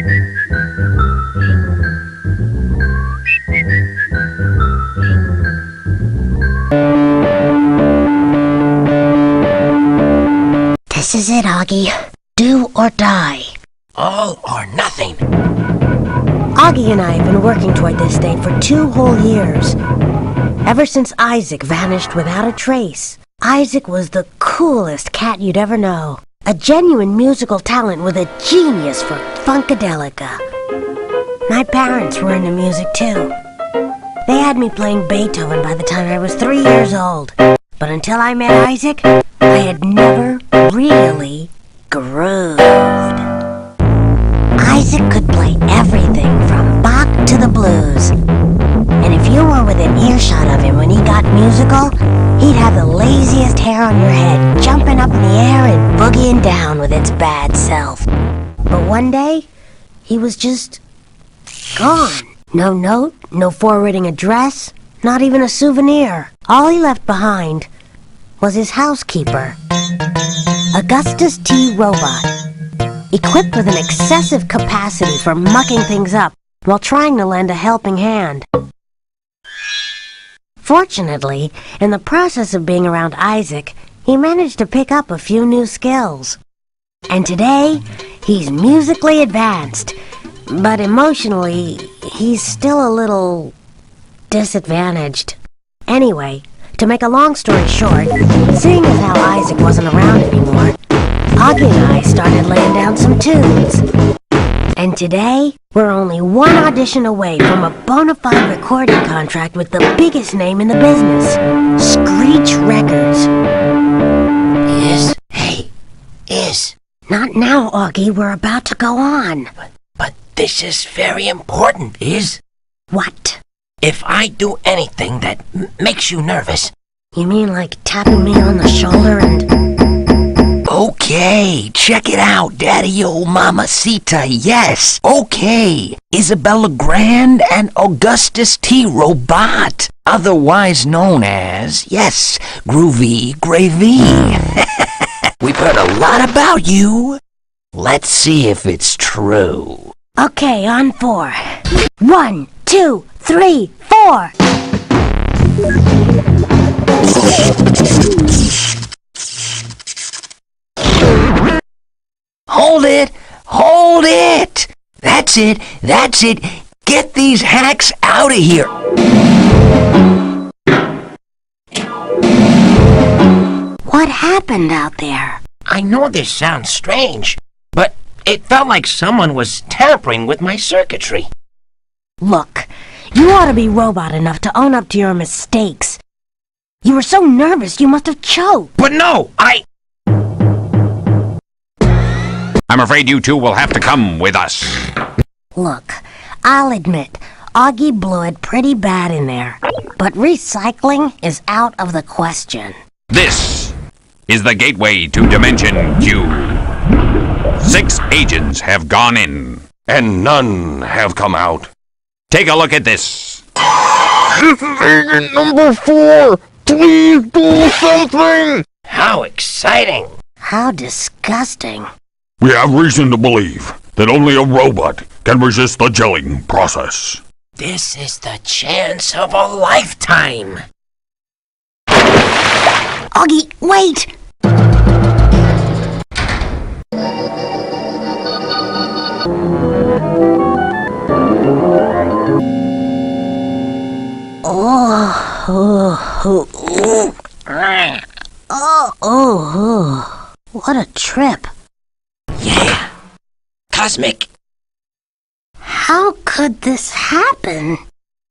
This is it, Auggie. Do or die. All or nothing. Auggie and I have been working toward this date for 2 whole years. Ever since Isaac vanished without a trace. Isaac was the coolest cat you'd ever know. A genuine musical talent with a genius for funkadelica. My parents were into music too. They had me playing Beethoven by the time I was 3 years old. But until I met Isaac, I had never really grooved. Isaac could play everything from Bach to the blues. And if you were within earshot of him when he got musical, he'd have the laziest hair on your head, jumping up in the air and boogieing down with its bad self. But one day, he was just gone. No note, no forwarding address, not even a souvenir. All he left behind was his housekeeper, Augustus T. Robot, equipped with an excessive capacity for mucking things up while trying to lend a helping hand. Fortunately, in the process of being around Isaac, he managed to pick up a few new skills. And today, he's musically advanced, but emotionally, he's still a little disadvantaged. Anyway, to make a long story short, seeing as how Isaac wasn't around anymore, Auggie and I started laying down some tunes. And today, we're only one audition away from a bona fide recording contract with the biggest name in the business, Screech Records. Is. Not now, Auggie. We're about to go on. But this is very important, is. What? If I do anything that makes you nervous. You mean like tapping me on the shoulder and... Okay, check it out, Daddy old Mamacita, yes. Okay, Isabella Grand and Augustus T. Robot, otherwise known as, yes, Groovy Gravy. We've heard a lot about you. Let's see if it's true. Okay, on 4. 1, 2, 3, 4. Hold it! Hold it! That's it! That's it! Get these hacks out of here! What happened out there? I know this sounds strange, but it felt like someone was tampering with my circuitry. Look, you ought to be robot enough to own up to your mistakes. You were so nervous you must have choked. But no, I'm afraid you two will have to come with us. Look, I'll admit, Auggie blew it pretty bad in there. But recycling is out of the question. This is the gateway to Dimension Q. 6 agents have gone in. And none have come out. Take a look at this. This is agent number 4! Please do something! how exciting! How disgusting. We have reason to believe that only a robot can resist the gelling process. This is the chance of a lifetime! Auggie, wait! What a trip. Yeah! Cosmic! How could this happen?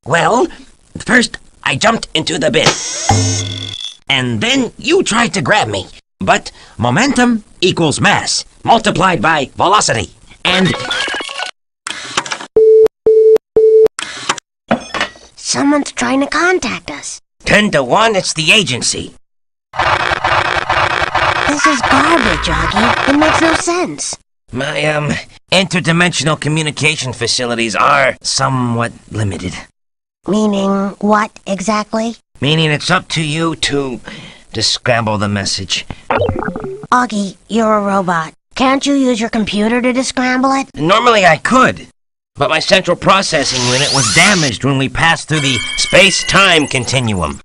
Well, first I jumped into the bin. And then you tried to grab me. But momentum equals mass, multiplied by velocity. And... Someone's trying to contact us. 10 to 1, it's the agency. This is garbage, Auggie. It makes no sense. My, interdimensional communication facilities are somewhat limited. Meaning what, exactly? Meaning it's up to you to scramble the message. Auggie, you're a robot. Can't you use your computer to descramble it? Normally I could, but my central processing unit was damaged when we passed through the space-time continuum.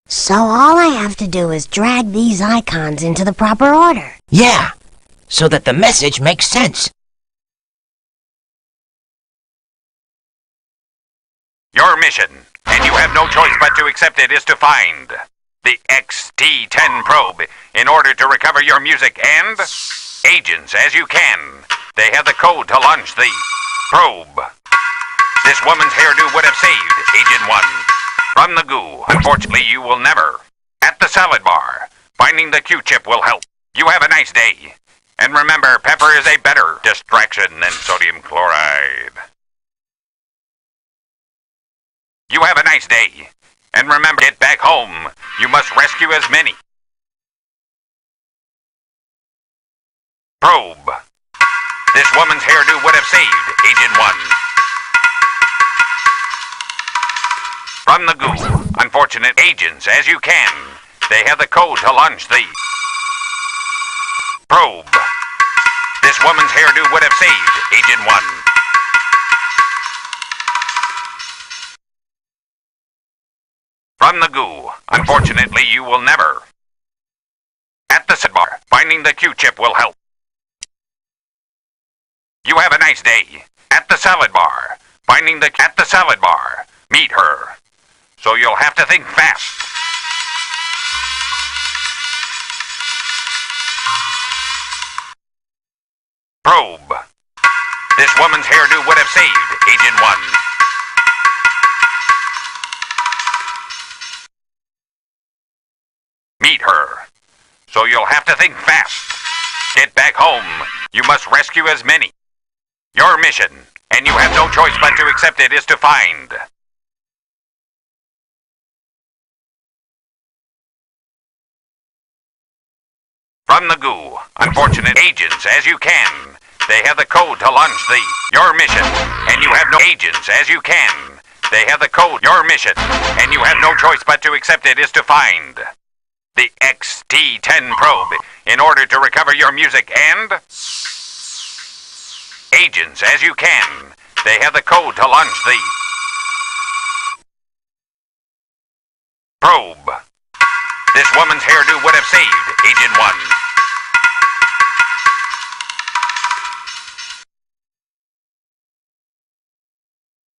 So all I have to do is drag these icons into the proper order. Yeah, so that the message makes sense. Your mission, and you have no choice but to accept it, is to find the XT10 probe in order to recover your music and agents as you can. They have the code to launch the probe. This woman's hairdo would have saved Agent 1 from the goo. Unfortunately, you will never. At the salad bar, finding the Q-chip will help. You have a nice day. And remember, pepper is a better distraction than sodium chloride. You have a nice day. And remember, get back home. You must rescue as many. Probe. This woman's hairdo would have saved Agent 1 from the goo. Unfortunate agents as you can. They have the code to launch the probe. This woman's hairdo would have saved Agent 1 from the goo. Unfortunately, you will never. At the sidebar, finding the Q-chip will help. You have a nice day. At the salad bar, finding the at the salad bar, meet her. So you'll have to think fast. Probe. This woman's hairdo would have saved Agent 1 meet her. So you'll have to think fast. Get back home. You must rescue as many. Your mission, and you have no choice but to accept it, is to find from the goo. Unfortunate agents as you can. They have the code to launch the your mission, and you have no agents as you can. They have the code your mission, and you have no choice but to accept it, is to find the XT10 probe in order to recover your music and agents as you can. They have the code to launch the probe. This woman's hairdo would have saved Agent 1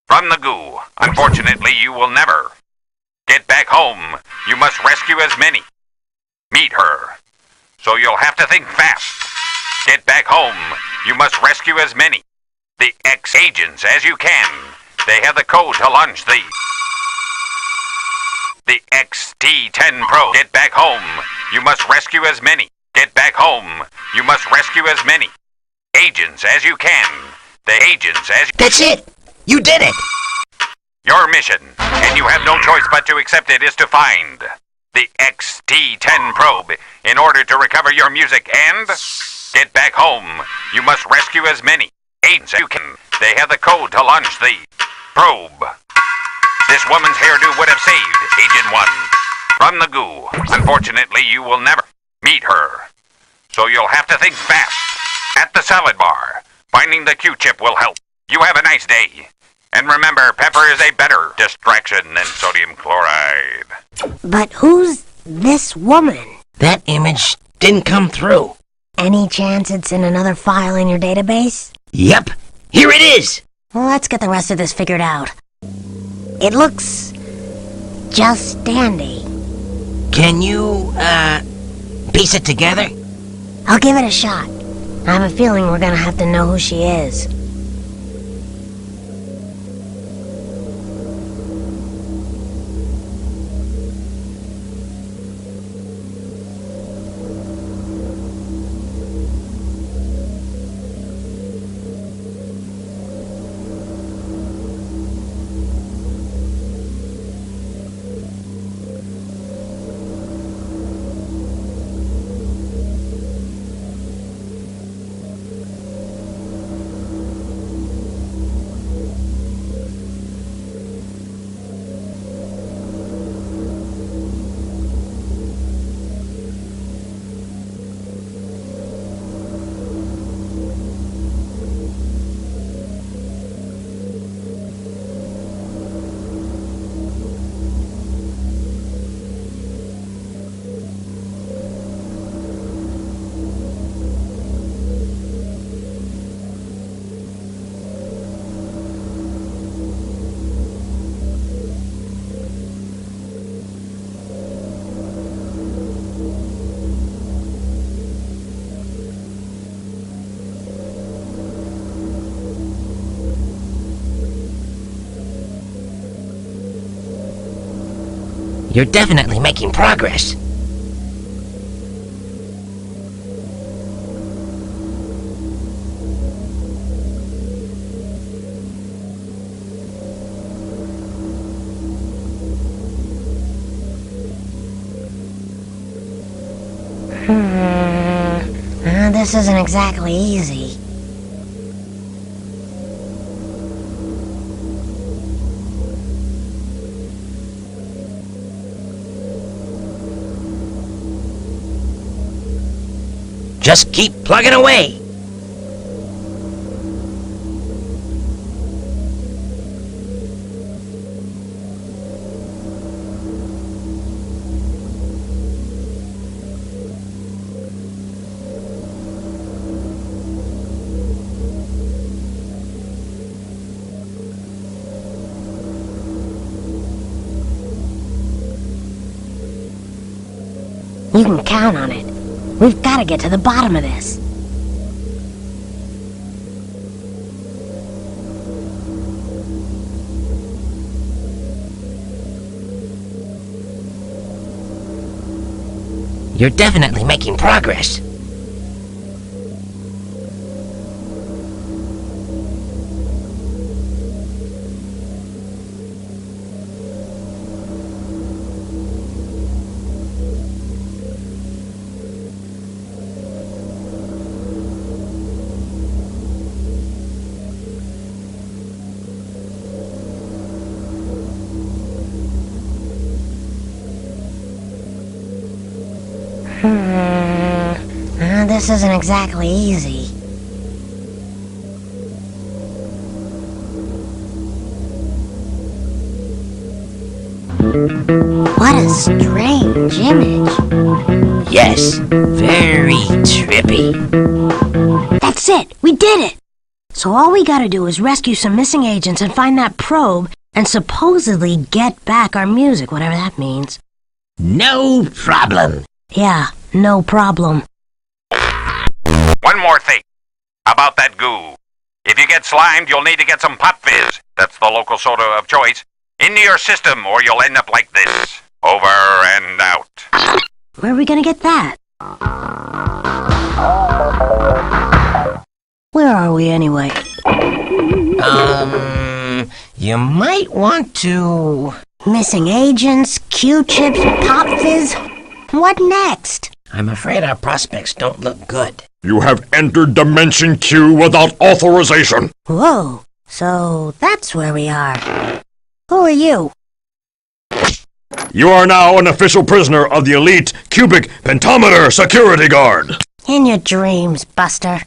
from the goo. Unfortunately, you will never. Get back home. You must rescue as many. Meet her. So you'll have to think fast. Get back home. You must rescue as many. The X-agents as you can. They have the code to launch the XT10 Pro. Get back home. You must rescue as many. Get back home. You must rescue as many agents as you can. The agents as... That's it! You did it! Your mission, and you have no choice but to accept it, is to find the XT10 probe in order to recover your music and get back home. You must rescue as many agents as you can. They have the code to launch the probe. This woman's hairdo would have saved Agent 1 from the goo. Unfortunately, you will never meet her. So you'll have to think fast. At the salad bar, finding the Q-chip will help. You have a nice day. And remember, pepper is a better distraction than sodium chloride. But who's this woman? That image didn't come through. Any chance it's in another file in your database? Yep, here it is! Well, let's get the rest of this figured out. It looks... just dandy. Can you, piece it together? I'll give it a shot. I have a feeling we're gonna have to know who she is. You're definitely making progress. This isn't exactly easy. Just keep plugging away. You can count on it. We've got to get to the bottom of this. You're definitely making progress. This isn't exactly easy. What a strange image. Yes, very trippy. That's it! We did it! So all we gotta do is rescue some missing agents and find that probe and supposedly get back our music, whatever that means. No problem. Yeah, no problem. One more thing about that goo. If you get slimed, you'll need to get some Pop Fizz, that's the local soda of choice, into your system or you'll end up like this. Over and out. Where are we gonna get that? Where are we anyway? You might want to... Missing agents, Q-chips, Pop Fizz. What next? I'm afraid our prospects don't look good. You have entered Dimension Q without authorization. Whoa, so that's where we are. Who are you? You are now an official prisoner of the elite cubic pentameter security guard. In your dreams, Buster.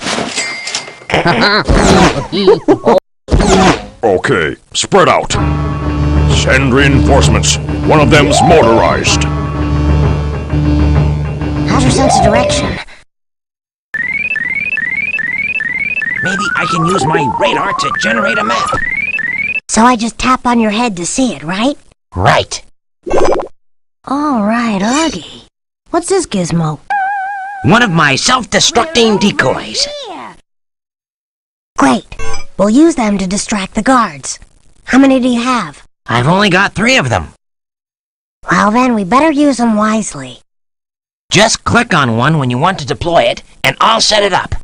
Okay, spread out. Send reinforcements. One of them's motorized. How's your sense of direction? Maybe I can use my radar to generate a map. So I just tap on your head to see it, right? Right. All right, Auggie. What's this gizmo? One of my self-destructing decoys. Great. We'll use them to distract the guards. How many do you have? I've only got 3 of them. Well then, we better use them wisely. Just click on one when you want to deploy it, and I'll set it up.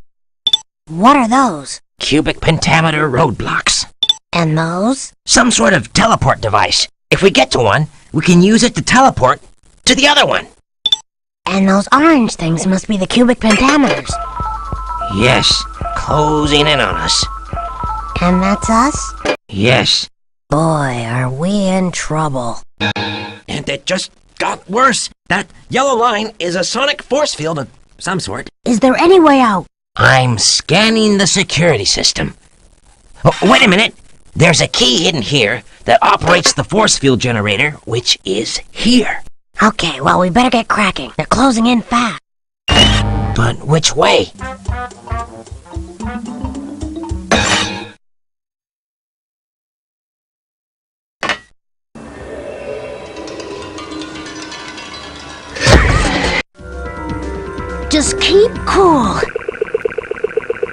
What are those? Cubic pentameter roadblocks. And those? Some sort of teleport device. If we get to one, we can use it to teleport to the other one. And those orange things must be the cubic pentameters. Yes, closing in on us. And that's us? Yes. Boy, are we in trouble. And it just got worse. That yellow line is a sonic force field of some sort. Is there any way out? I'm scanning the security system. Oh, wait a minute. There's a key hidden here that operates the force field generator, which is here. Okay, well, we better get cracking. They're closing in fast. But which way? Just keep cool.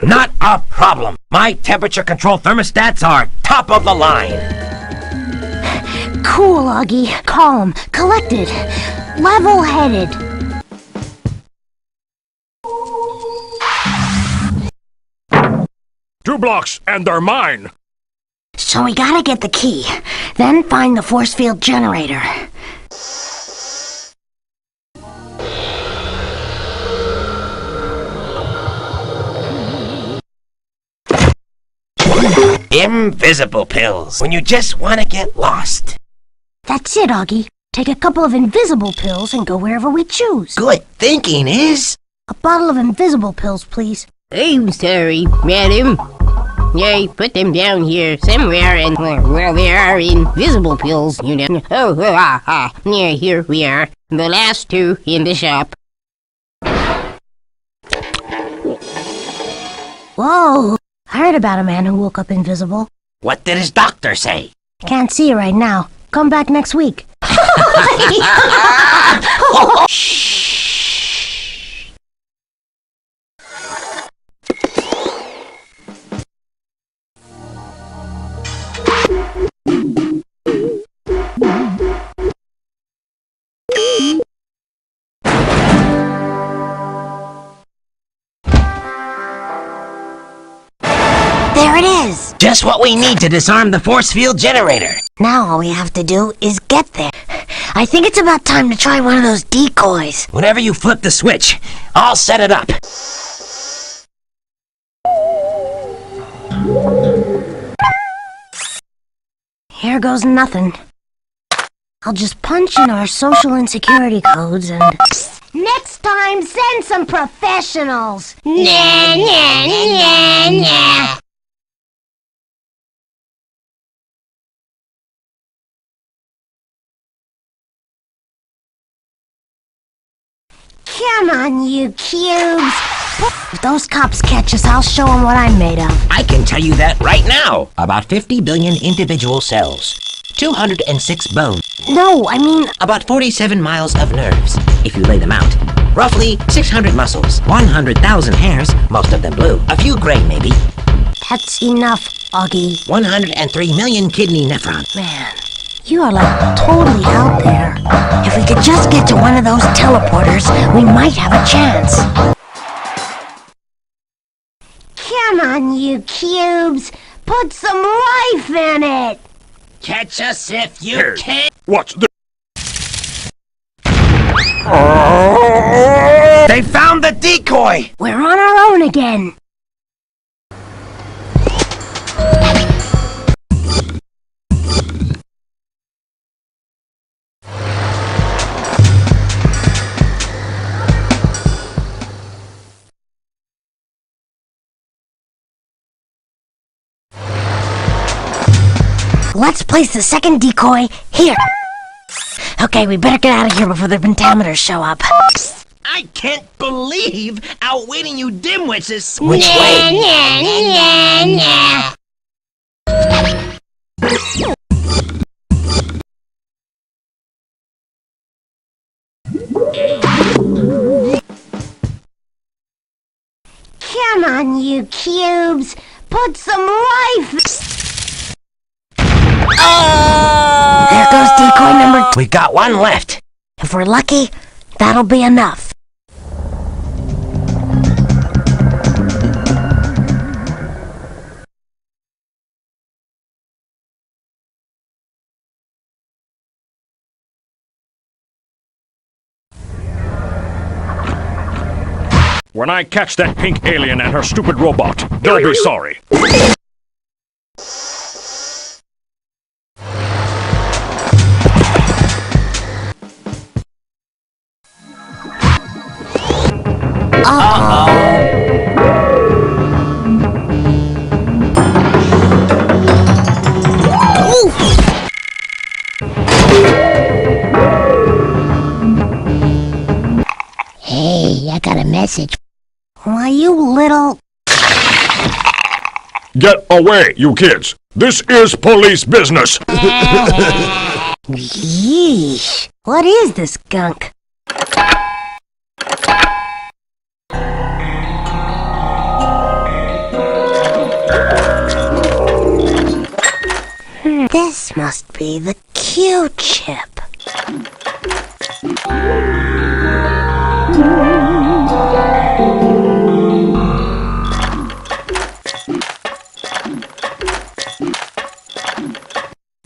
Not a problem. My temperature control thermostats are top of the line. Cool. Cool, Auggie. Calm, collected, level-headed. Two blocks, and they're mine. So we gotta get the key, then find the force field generator. Invisible pills, when you just want to get lost. That's it, Auggie. Take a couple of invisible pills and go wherever we choose. Good thinking is... A bottle of invisible pills, please. I'm sorry, madam. I put them down here somewhere, and well, there are invisible pills, you know. Yeah, here we are. The last two in the shop. Whoa! I heard about a man who woke up invisible. What did his doctor say? Can't see you right now. Come back next week. There it is! Just what we need to disarm the force field generator. Now all we have to do is get there. I think it's about time to try one of those decoys. Whenever you flip the switch, I'll set it up. Here goes nothing. I'll just punch in our social insecurity codes and... Next time, send some professionals! Nah, nah, nah, nah. Come on, you cubes! If those cops catch us, I'll show them what I'm made of. I can tell you that right now. About 50 billion individual cells. 206 bones. No, I mean... About 47 miles of nerves, if you lay them out. Roughly 600 muscles. 100,000 hairs, most of them blue. A few gray, maybe. That's enough, Auggie. 103 million kidney nephrons. Man, you are like totally out there. If we could just get to one of those teleporters, we might have a chance. Come on, you cubes! Put some life in it! Catch us if you can. What's the... They found the decoy! We're on our own again. Let's place the second decoy here. Okay, we better get out of here before the pentameters show up. I can't believe outwitting you dimwits is... Which way? Come on, you cubes! Put some life... There goes decoy number... We got one left. If we're lucky, that'll be enough. When I catch that pink alien and her stupid robot, they'll be sorry. Hey, I got a message. Why, you little... Get away, you kids! This is police business! Yeesh. What is this gunk? This must be the key. Q-chip.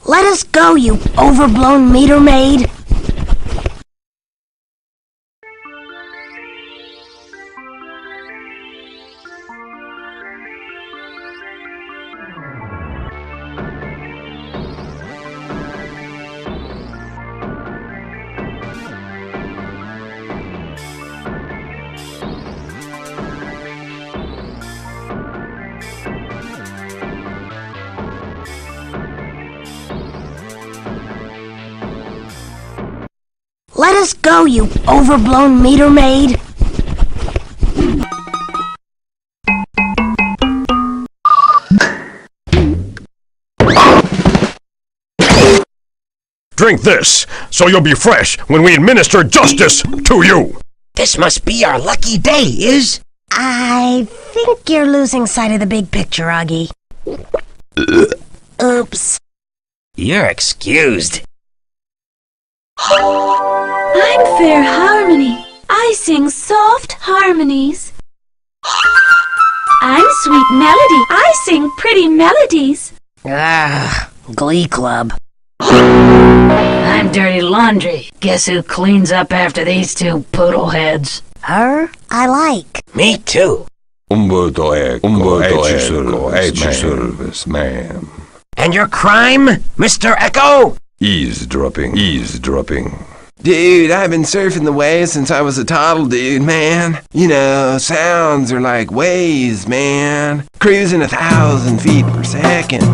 Let us go, you overblown meter maid! Let us go, you overblown meter maid! Drink this, so you'll be fresh when we administer justice to you! This must be our lucky day, is? I think you're losing sight of the big picture, Auggie. Oops. You're excused. I'm Fair Harmony. I sing soft harmonies. I'm Sweet Melody. I sing pretty melodies. Ah, Glee Club. I'm Dirty Laundry. Guess who cleans up after these two poodle heads? Her, I like. Me too. Umberto Eco, Edge Service, ma'am. And your crime, Mr. Echo? Eavesdropping. Dude, I've been surfing the waves since I was a toddle dude, man. You know, sounds are like waves, man. Cruising 1,000 feet per second.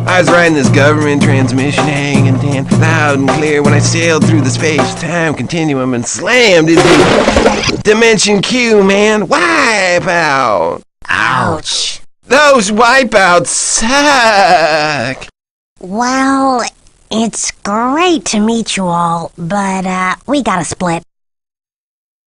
I was riding this government transmission hanging 10 loud and clear when I sailed through the space-time continuum and slammed into Dimension Q, man. Wipeout! Ouch. Those wipeouts suck! Well, it's great to meet you all, but we gotta split.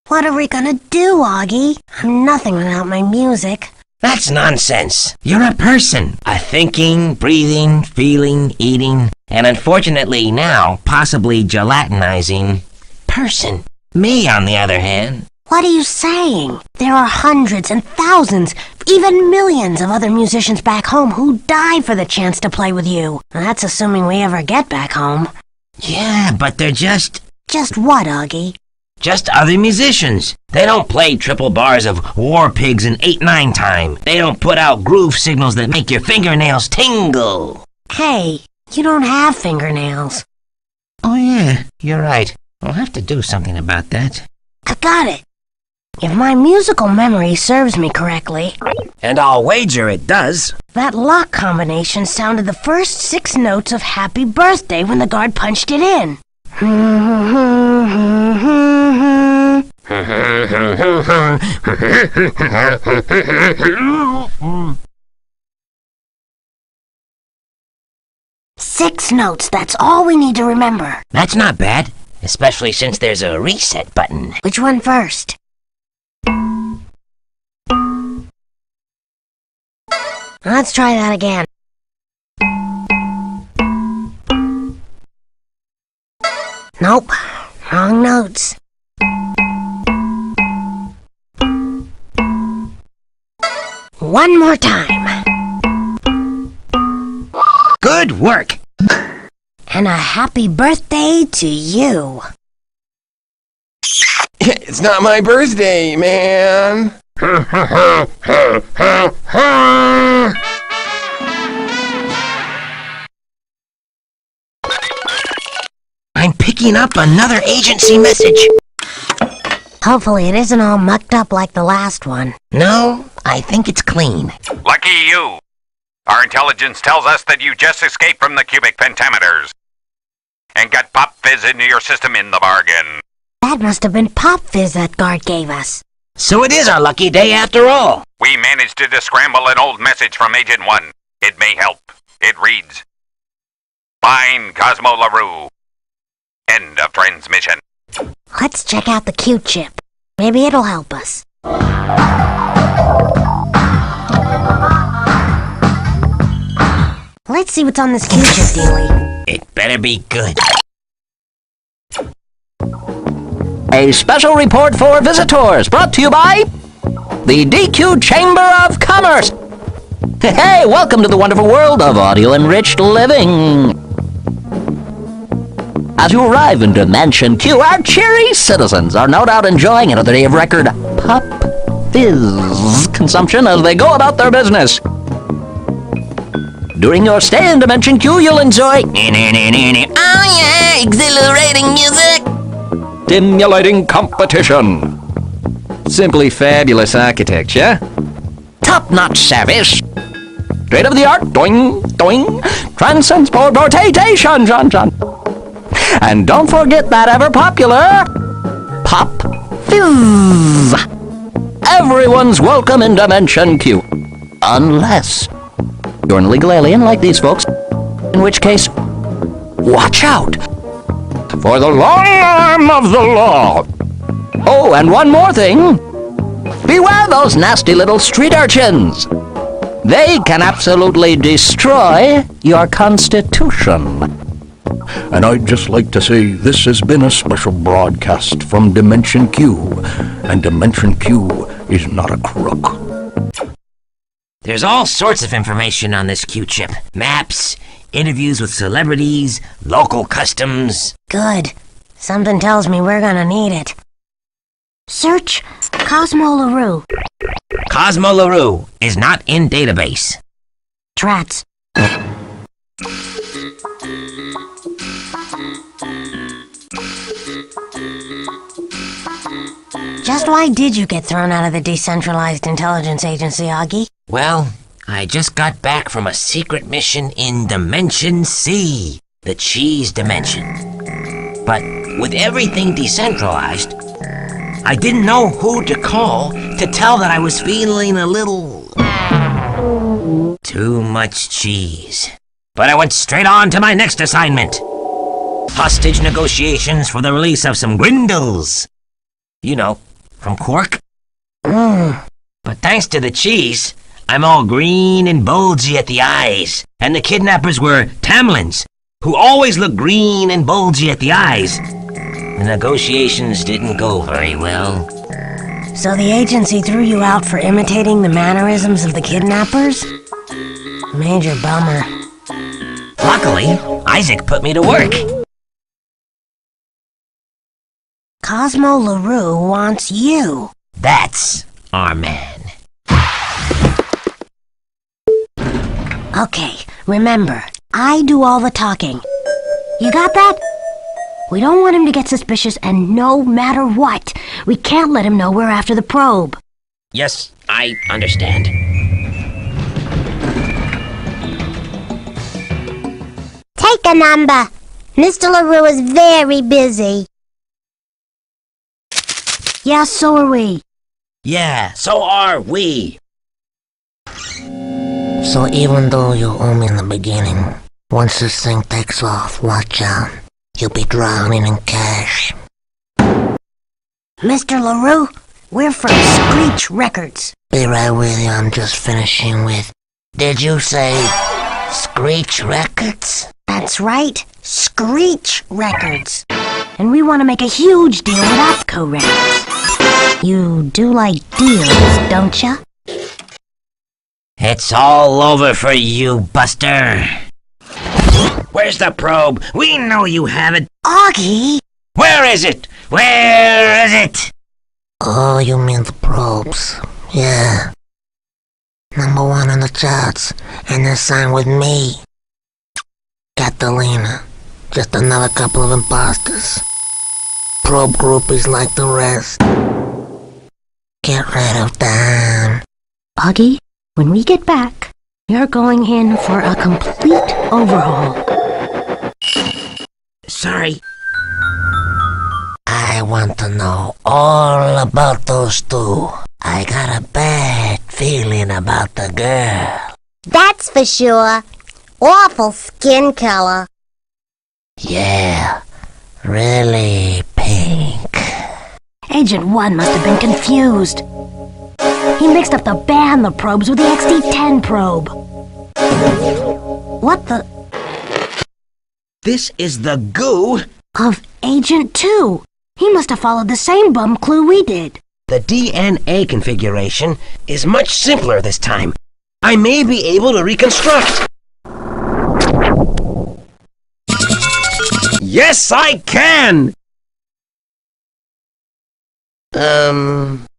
What are we gonna do, Auggie? I'm nothing without my music. That's nonsense. You're a person. A thinking, breathing, feeling, eating, and unfortunately now, possibly gelatinizing person. Me, on the other hand. What are you saying? There are hundreds and thousands, even millions of other musicians back home who die for the chance to play with you. That's assuming we ever get back home. Yeah, but they're just... Just what, Auggie? Just other musicians. They don't play triple bars of War Pigs in 8/9 time. They don't put out groove signals that make your fingernails tingle. Hey, you don't have fingernails. Oh yeah, you're right. I'll have to do something about that. I've got it. If my musical memory serves me correctly, And I'll wager it does. that lock combination sounded the first 6 notes of Happy Birthday when the guard punched it in. 6 notes, that's all we need to remember. That's not bad, especially since there's a reset button. Which one first? Let's try that again. Nope, wrong notes. One more time. Good work! And a happy birthday to you. It's not my birthday, man. I'm picking up another agency message. Hopefully it isn't all mucked up like the last one. No, I think it's clean. Lucky you. Our intelligence tells us that you just escaped from the cubic pentameters and got pop fizz into your system in the bargain. That must have been Pop Fizz that guard gave us. So it is our lucky day after all. We managed to descramble an old message from Agent 1. It may help. It reads, "Find Cosmo LARUE. End of transmission." Let's check out the Q-chip. Maybe it'll help us. Let's see what's on this Q-chip, dealie. It better be good. A special report for visitors brought to you by the DQ Chamber of Commerce. Hey, welcome to the wonderful world of audio-enriched living. As you arrive in Dimension Q, our cheery citizens are no doubt enjoying another day of record pop fizz consumption as they go about their business. During your stay in Dimension Q, you'll enjoy Oh yeah, exhilarating music. stimulating competition, simply fabulous architecture, top-notch service, state-of-the-art doing, transportation, and don't forget that ever-popular pop fizz. Everyone's welcome in Dimension Q, unless you're an illegal alien like these folks, in which case, watch out for the long arm of the law. Oh, and one more thing. Beware those nasty little street urchins. They can absolutely destroy your constitution. And I'd just like to say this has been a special broadcast from Dimension Q, and Dimension Q is not a crook. There's all sorts of information on this Q-chip. Maps, interviews with celebrities, local customs. Good. Something tells me we're gonna need it. Search COSMO LARUE. COSMO LARUE is not in database. Trats. Just why did you get thrown out of the Decentralized Intelligence Agency, Auggie? Well, I just got back from a secret mission in Dimension C, the cheese dimension. But with everything decentralized, I didn't know who to call to tell that I was feeling a little too much cheese. But I went straight on to my next assignment. Hostage negotiations for the release of some grindles. You know, from Quark. But thanks to the cheese, I'm all green and bulgy at the eyes. And the kidnappers were Tamlins, who always look green and bulgy at the eyes. The negotiations didn't go very well. So the agency threw you out for imitating the mannerisms of the kidnappers? Major bummer. Luckily, Isaac put me to work. COSMO LARUE wants you. That's our man. Okay, remember, I do all the talking. You got that? We don't want him to get suspicious, and no matter what, we can't let him know we're after the probe. Yes, I understand. Take a number. Mr. LARUE is very busy. Yeah, so are we. Yeah, so are we. So even though you owe me in the beginning, once this thing takes off, watch out. You'll be drowning in cash. Mr. LARUE, we're from Screech Records. Be right with you, I'm just finishing with... Did you say Screech Records? That's right, Screech Records. And we want to make a huge deal with OPCO Records. You do like deals, don't ya? It's all over for you, Buster. Where's the probe? We know you have it. Auggie! Where is it? Where is it? Oh, you mean the probes. Yeah. Number 1 on the charts, and they're signed with me. Catalina. Just another couple of imposters. Probe groupies like the rest. Get rid of them. Auggie, when we get back, you're going in for a complete overhaul. Sorry. I want to know all about those two. I got a bad feeling about the girl. That's for sure. Awful skin color. Yeah, really pink. Agent 1 must have been confused. He mixed up the band the probes with the XD10 probe. What the... This is the goo of Agent 2. He must have followed the same bum clue we did. The DNA configuration is much simpler this time. I may be able to reconstruct. Yes, I can!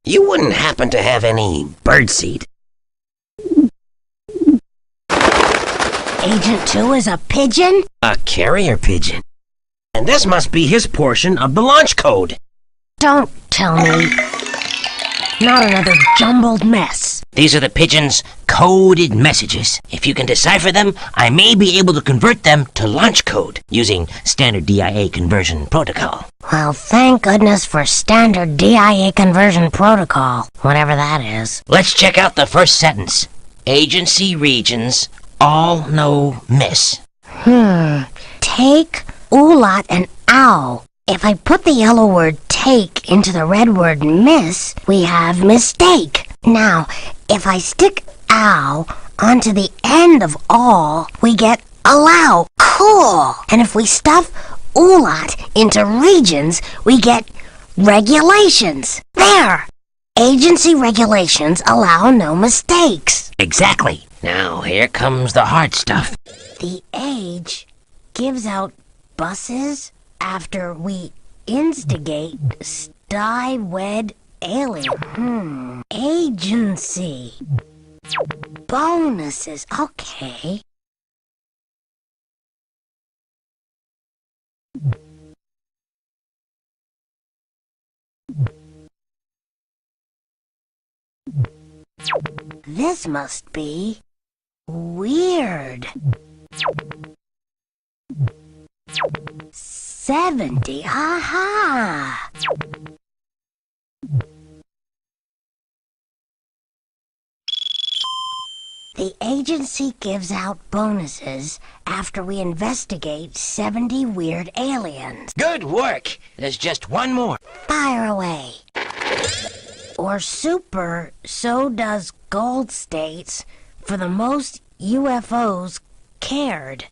You wouldn't happen to have any birdseed? Agent 2 is a pigeon? A carrier pigeon. And this must be his portion of the launch code. Don't tell me. Not another jumbled mess. These are the pigeon's coded messages. If you can decipher them, I may be able to convert them to launch code using standard DIA conversion protocol. Well, thank goodness for standard DIA conversion protocol, whatever that is. Let's check out the first sentence. Agency regions all know miss. Take, oolat, and ow. If I put the yellow word take into the red word miss, we have mistake. Now, if I stick ow onto the end of all, we get allow. Cool. And if we stuff oolat into regions, we get regulations. There. Agency regulations allow no mistakes. Exactly. Now, here comes the hard stuff. The age gives out buses after we instigate sty-wed alien. Agency. Bonuses. Okay. This must be weird. 70, aha! The agency gives out bonuses after we investigate 70 weird aliens. Good work! There's just one more. Fire away. Or super, so does gold states for the most UFOs cared.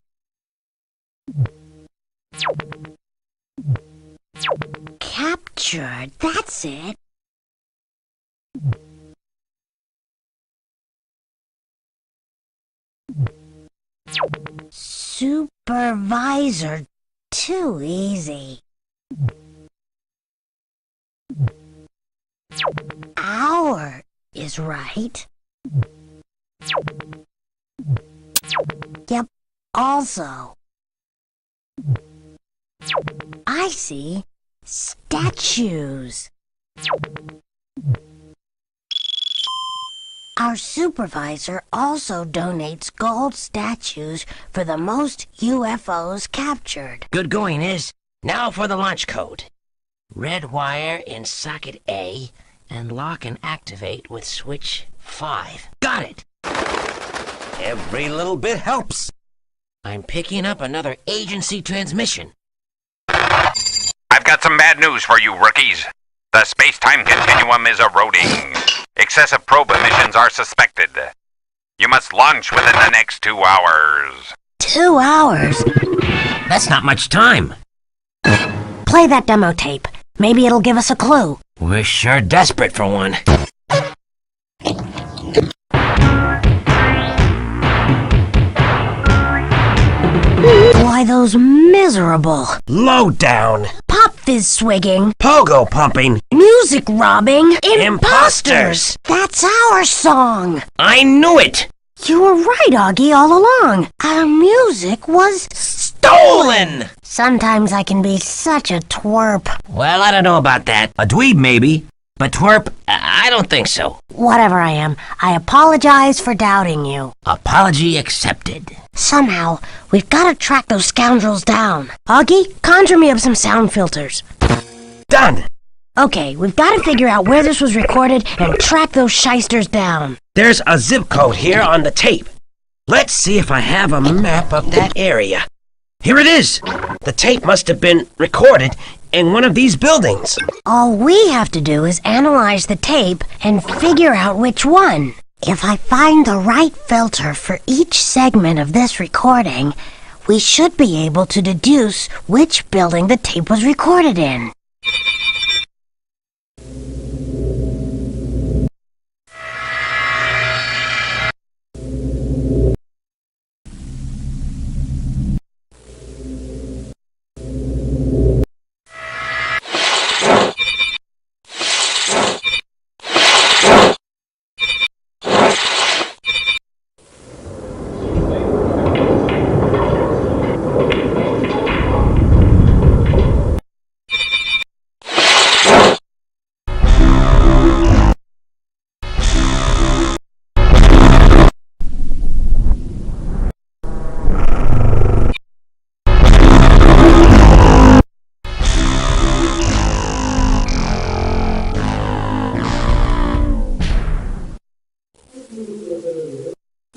Captured, that's it. Supervisor, too easy. Hour is right. Yep, also. I see. Statues. Our supervisor also donates gold statues for the most UFOs captured. Good going, Is. Now for the launch code. Red wire in socket A and lock and activate with switch 5. Got it! Every little bit helps. I'm picking up another agency transmission. I've got some bad news for you, rookies. The space-time continuum is eroding. Excessive probe emissions are suspected. You must launch within the next 2 hours. 2 hours? That's not much time. Play that demo tape. Maybe it'll give us a clue. We're sure desperate for one. Why, those miserable... Lowdown! Pop fizz swigging... Pogo pumping... Music robbing... Imposters! That's our song! I knew it! You were right, Auggie, all along. Our music was... stolen! Sometimes I can be such a twerp. Well, I don't know about that. A dweeb, maybe. But twerp, I don't think so. Whatever I am, I apologize for doubting you. Apology accepted. Somehow, we've got to track those scoundrels down. Auggie, conjure me up some sound filters. Done! Okay, we've got to figure out where this was recorded and track those shysters down. There's a zip code here on the tape. Let's see if I have a map of that area. Here it is! The tape must have been recorded in one of these buildings. All we have to do is analyze the tape and figure out which one. If I find the right filter for each segment of this recording, we should be able to deduce which building the tape was recorded in.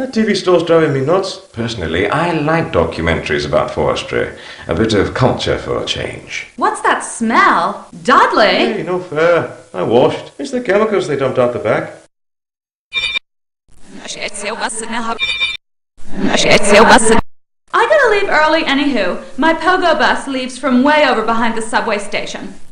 That TV store's driving me nuts. Personally, I like documentaries about forestry. A bit of culture for a change. What's that smell? Dudley! Hey, no fair. I washed. It's the chemicals they dumped out the back. I gotta leave early anywho. My pogo bus leaves from way over behind the subway station.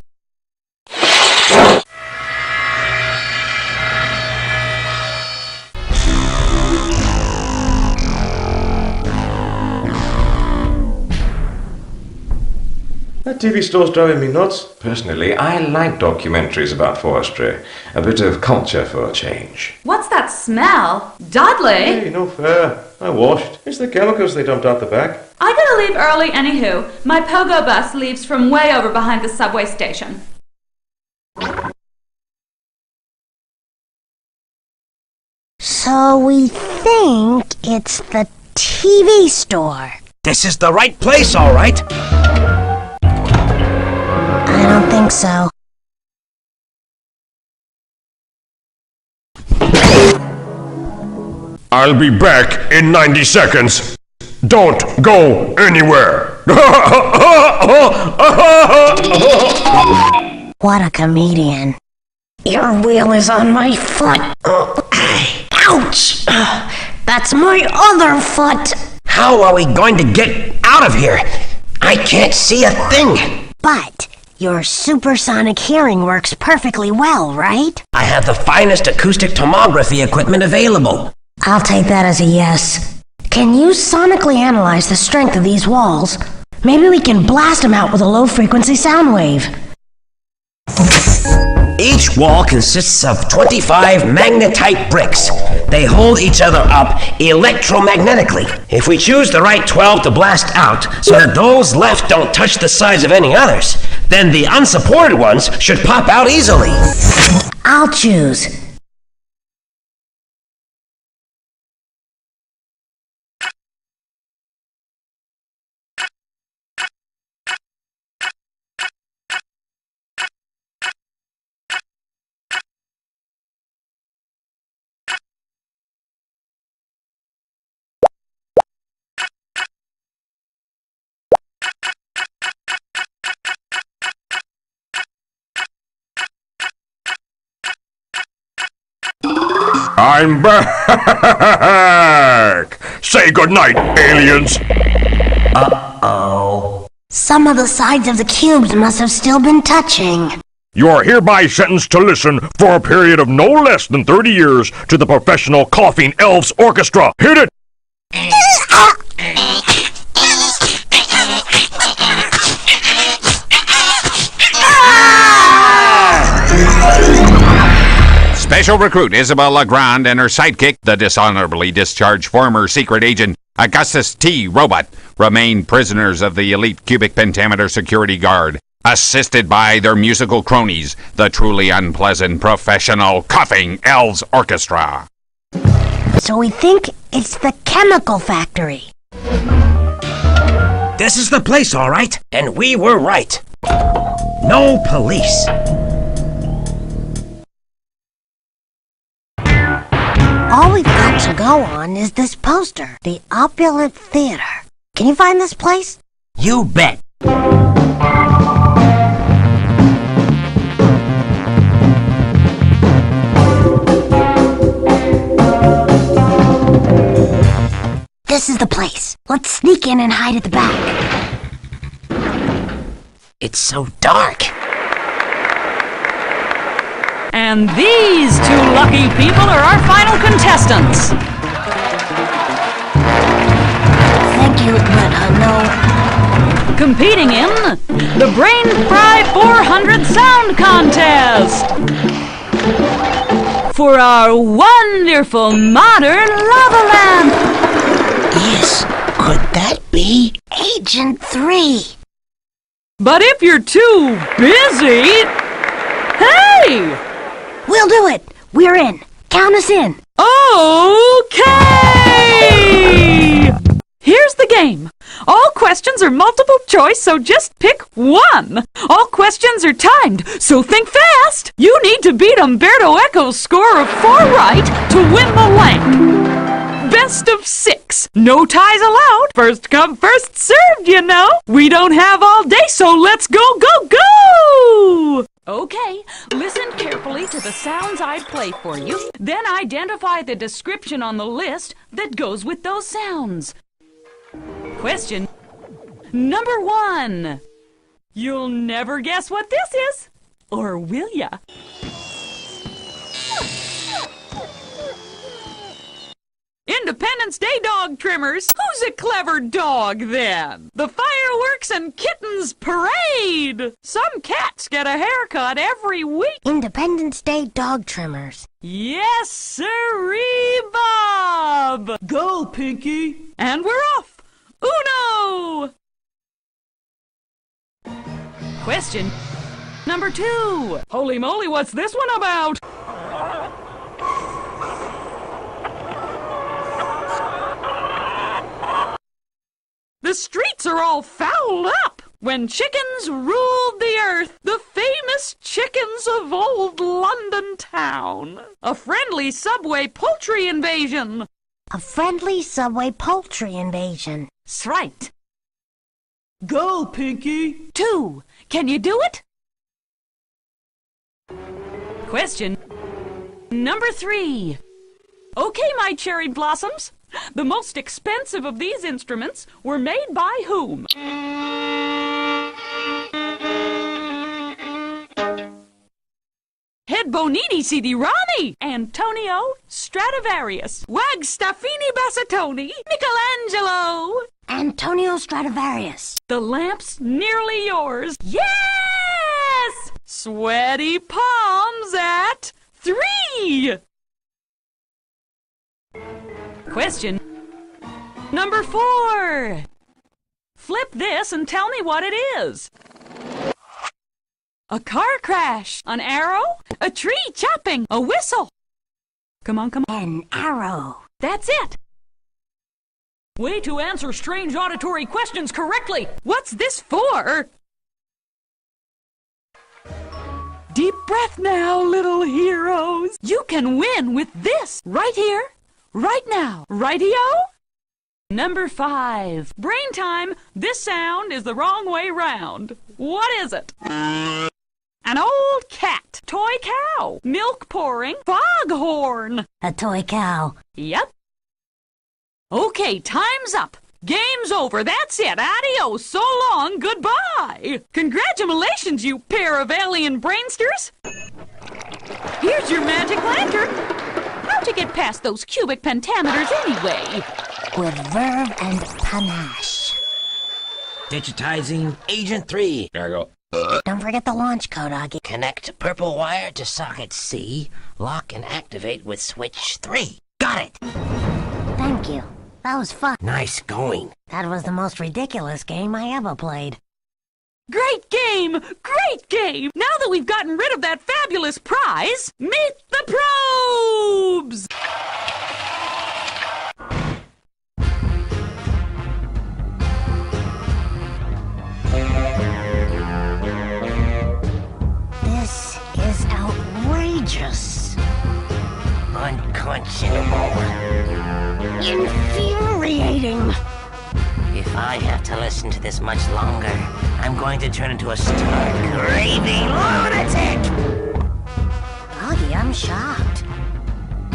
That TV store's driving me nuts. Personally, I like documentaries about forestry. A bit of culture for a change. What's that smell? Dudley! Hey, no fair. I washed. It's the chemicals they dumped out the back. I gotta leave early anywho. My pogo bus leaves from way over behind the subway station. So we think it's the TV store. This is the right place, all right. I don't think so. I'll be back in 90 seconds. Don't go anywhere. What a comedian. Your wheel is on my foot. Ouch! That's my other foot. How are we going to get out of here? I can't see a thing. But your supersonic hearing works perfectly well, right? I have the finest acoustic tomography equipment available. I'll take that as a yes. Can you sonically analyze the strength of these walls? Maybe we can blast them out with a low-frequency sound wave. Each wall consists of 25 magnetite bricks. They hold each other up electromagnetically. If we choose the right 12 to blast out so that those left don't touch the sides of any others, then the unsupported ones should pop out easily. I'll choose. I'm back! Say goodnight, aliens! Uh-oh. Some of the sides of the cubes must have still been touching. You are hereby sentenced to listen for a period of no less than 30 years to the professional Coughing Elves Orchestra. Hit it! Special recruit Isabel Legrand and her sidekick, the dishonorably discharged former secret agent Augustus T. Robot, remain prisoners of the elite cubic pentameter security guard, assisted by their musical cronies, the truly unpleasant professional Coughing Elves Orchestra. So we think it's the chemical factory. This is the place, all right, and we were right. No police. All we've got to go on is this poster, the Opulent Theater. Can you find this place? You bet. This is the place. Let's sneak in and hide at the back. It's so dark. And these two lucky people are our final contestants. Thank you, but no. Competing in the Brain Fry 400 Sound Contest for our wonderful modern lava lamp. Yes, could that be Agent 3? But if you're too busy, hey! We'll do it. We're in. Count us in. Okay! Here's the game. All questions are multiple choice, so just pick one. All questions are timed, so think fast. You need to beat Umberto Eco's score of 4 right to win the lamp. Best of 6. No ties allowed. First come, first served, you know. We don't have all day, so let's go, go, go! Okay, listen carefully to the sounds I play for you, then identify the description on the list that goes with those sounds. Question number 1. You'll never guess what this is, or will ya? Independence Day dog trimmers. Who's a clever dog, then? The fireworks and kittens parade. Some cats get a haircut every week. Independence Day dog trimmers. Yes, sirree, Bob. Go, Pinky. And we're off. Uno! Question number 2. Holy moly, what's this one about? The streets are all fouled up. When chickens ruled the earth, the famous chickens of old London town. A friendly subway poultry invasion. A friendly subway poultry invasion. That's right. Go, Pinky. 2. Can you do it? Question number 3. Okay, my cherry blossoms. The most expensive of these instruments were made by whom? Head Bonini CD Rani, Antonio Stradivarius, Wagstafini Bassatoni, Michelangelo, Antonio Stradivarius. The lamp's nearly yours. Yes! Sweaty palms at 3. Question number 4. Flip this and tell me what it is. A car crash, an arrow, a tree chopping, a whistle. Come on, come on. An arrow. That's it. Way to answer strange auditory questions correctly. What's this for? Deep breath now, little heroes. You can win with this right here, right now. Rightio? Number 5. Brain time. This sound is the wrong way round. What is it? An old cat. Toy cow. Milk pouring. Foghorn. A toy cow. Yep. Okay, time's up. Game's over. That's it. Adios. So long. Goodbye. Congratulations, you pair of alien brainsters. Here's your magic lantern. How'd you get past those cubic pentameters anyway? With verve and panache. Digitizing Agent 3. There I go. Don't forget the launch code, Auggie. Connect purple wire to socket C. Lock and activate with switch 3. Got it! Thank you. That was fun. Nice going. That was the most ridiculous game I ever played. Great game! Great game! Now that we've gotten rid of that fabulous prize, meet the probes! This is outrageous. Unconscionable. Infuriating. If I have to listen to this much longer, I'm going to turn into a stark, raving lunatic! Auggie, I'm shocked.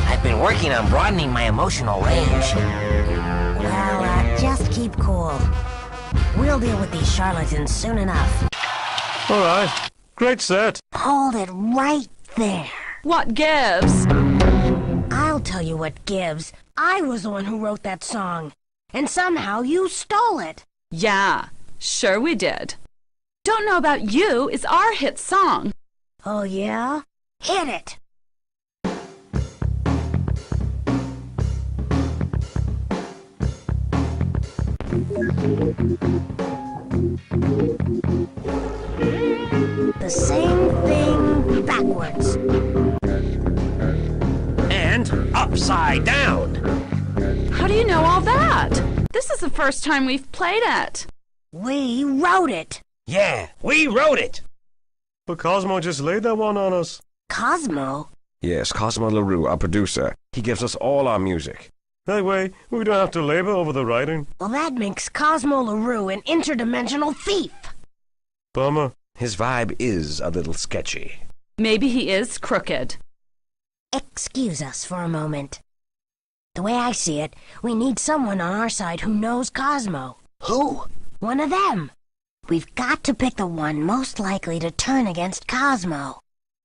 I've been working on broadening my emotional range. Well, Just keep cool. We'll deal with these charlatans soon enough. All right. Great set. Hold it right there. What gives? I'll tell you what gives. I was the one who wrote that song. And somehow you stole it. Yeah, sure we did. Don't Know About You is our hit song. Oh, yeah? Hit it. The same thing backwards. And upside down. How do you know all that? This is the first time we've played it. We wrote it. Yeah, we wrote it. But Cosmo just laid that one on us. Cosmo? Yes, Cosmo LARUE, our producer. He gives us all our music. That way, we don't have to labor over the writing. Well, that makes Cosmo LARUE an interdimensional thief. Bummer. His vibe is a little sketchy. Maybe he is crooked. Excuse us for a moment. The way I see it, we need someone on our side who knows Cosmo. Who? One of them. We've got to pick the one most likely to turn against Cosmo.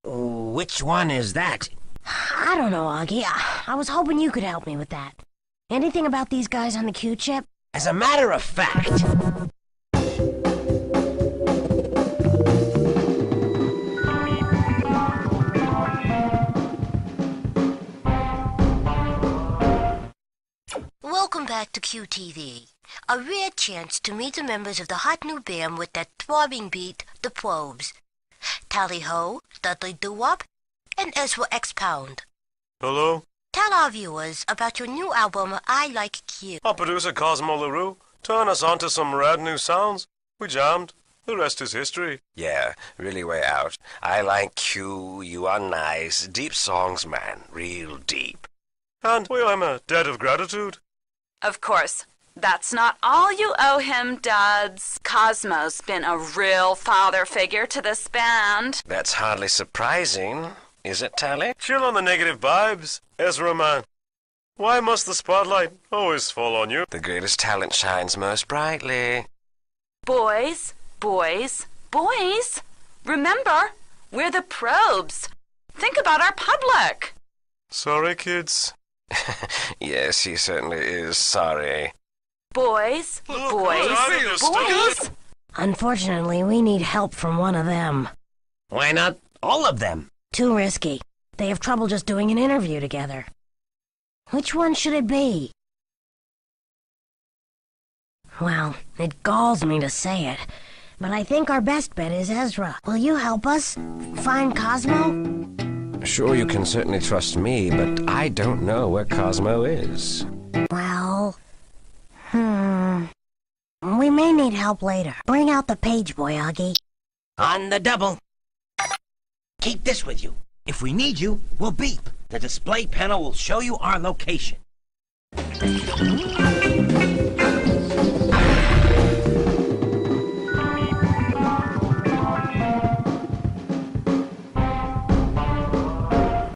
Which one is that? I don't know, Auggie. I was hoping you could help me with that. Anything about these guys on the Q chip? As a matter of fact... Welcome back to QTV. A rare chance to meet the members of the hot new band with that throbbing beat, the Probes. Tally-ho, Dudley Doo-Wop, and Ezra X-Pound. Hello? Tell our viewers about your new album, I Like Q. Our producer Cosmo LARUE turned us on to some rad new sounds. We jammed. The rest is history. Yeah, really way out. I like Q, you are nice. Deep songs, man. Real deep. And we owe him a debt of gratitude. Of course. That's not all you owe him, Duds. Cosmo's been a real father figure to this band. That's hardly surprising, is it, Tally? Chill on the negative vibes, Ezra man. Why must the spotlight always fall on you? The greatest talent shines most brightly. Boys, boys, boys! Remember, we're the Probes. Think about our public. Sorry, kids. Yes, he certainly is sorry. Boys, boys. Unfortunately, we need help from one of them. Why not all of them? Too risky. They have trouble just doing an interview together. Which one should it be? Well, it galls me to say it, but I think our best bet is Ezra. Will you help us find Cosmo? Sure, you can certainly trust me, but I don't know where Cosmo is. Well, we may need help later. Bring out the page boy, Auggie. On the double. Keep this with you. If we need you, we'll beep. The display panel will show you our location.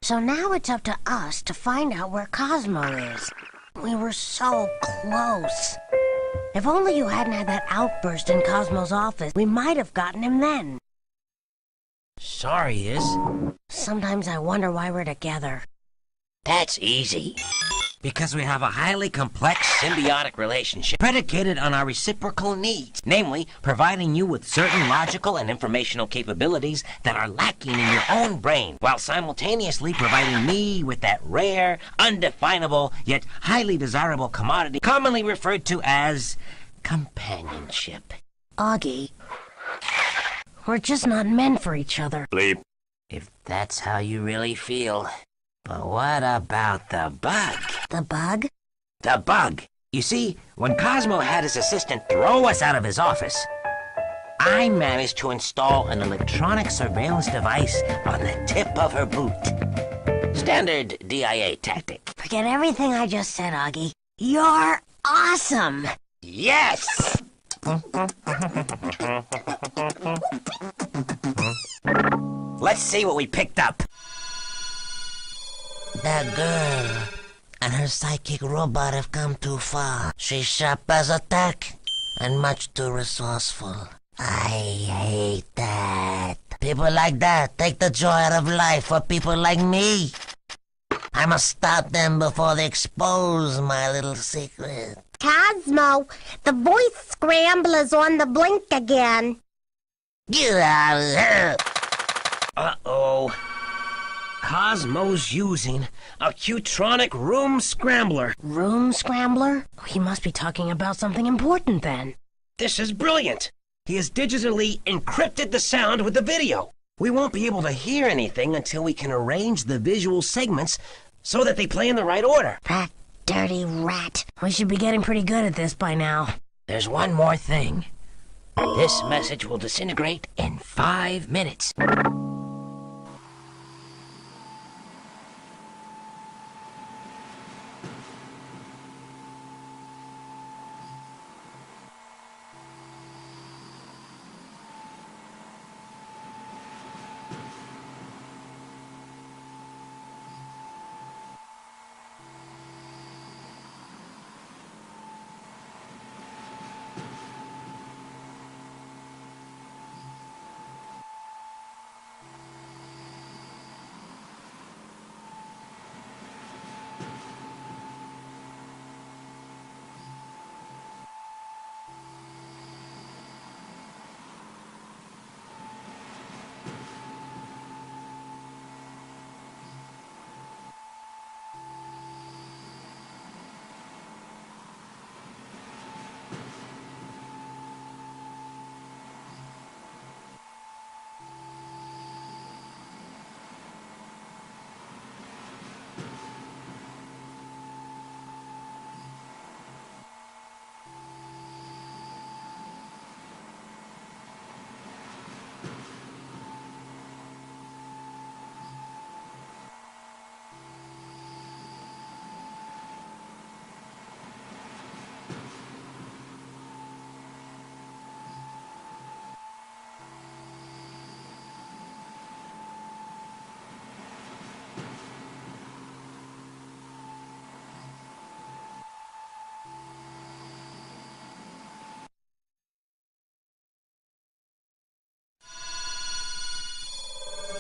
So now it's up to us to find out where Cosmo is. We were so close. If only you hadn't had that outburst in Cosmo's office, we might have gotten him then. Sorry, Iz. Sometimes I wonder why we're together. That's easy. Because we have a highly complex symbiotic relationship predicated on our reciprocal needs, namely, providing you with certain logical and informational capabilities that are lacking in your own brain, while simultaneously providing me with that rare, undefinable, yet highly desirable commodity commonly referred to as companionship. Auggie, we're just not meant for each other. Bleep. If that's how you really feel. But what about the bug? The bug? The bug. You see, when Cosmo had his assistant throw us out of his office, I managed to install an electronic surveillance device on the tip of her boot. Standard DIA tactic. Forget everything I just said, Auggie. You're awesome! Yes! Let's see what we picked up. The girl. and her psychic robot have come too far. She's sharp as a tack and much too resourceful. I hate that. People like that take the joy out of life for people like me. I must stop them before they expose my little secret. Cosmo, the voice scrambler's on the blink again. Get out of here! Uh-oh. Cosmo's using a Q-tronic room scrambler. Room scrambler? He must be talking about something important then. This is brilliant. He has digitally encrypted the sound with the video. We won't be able to hear anything until we can arrange the visual segments so that they play in the right order. That dirty rat. We should be getting pretty good at this by now. There's one more thing. This message will disintegrate in 5 minutes.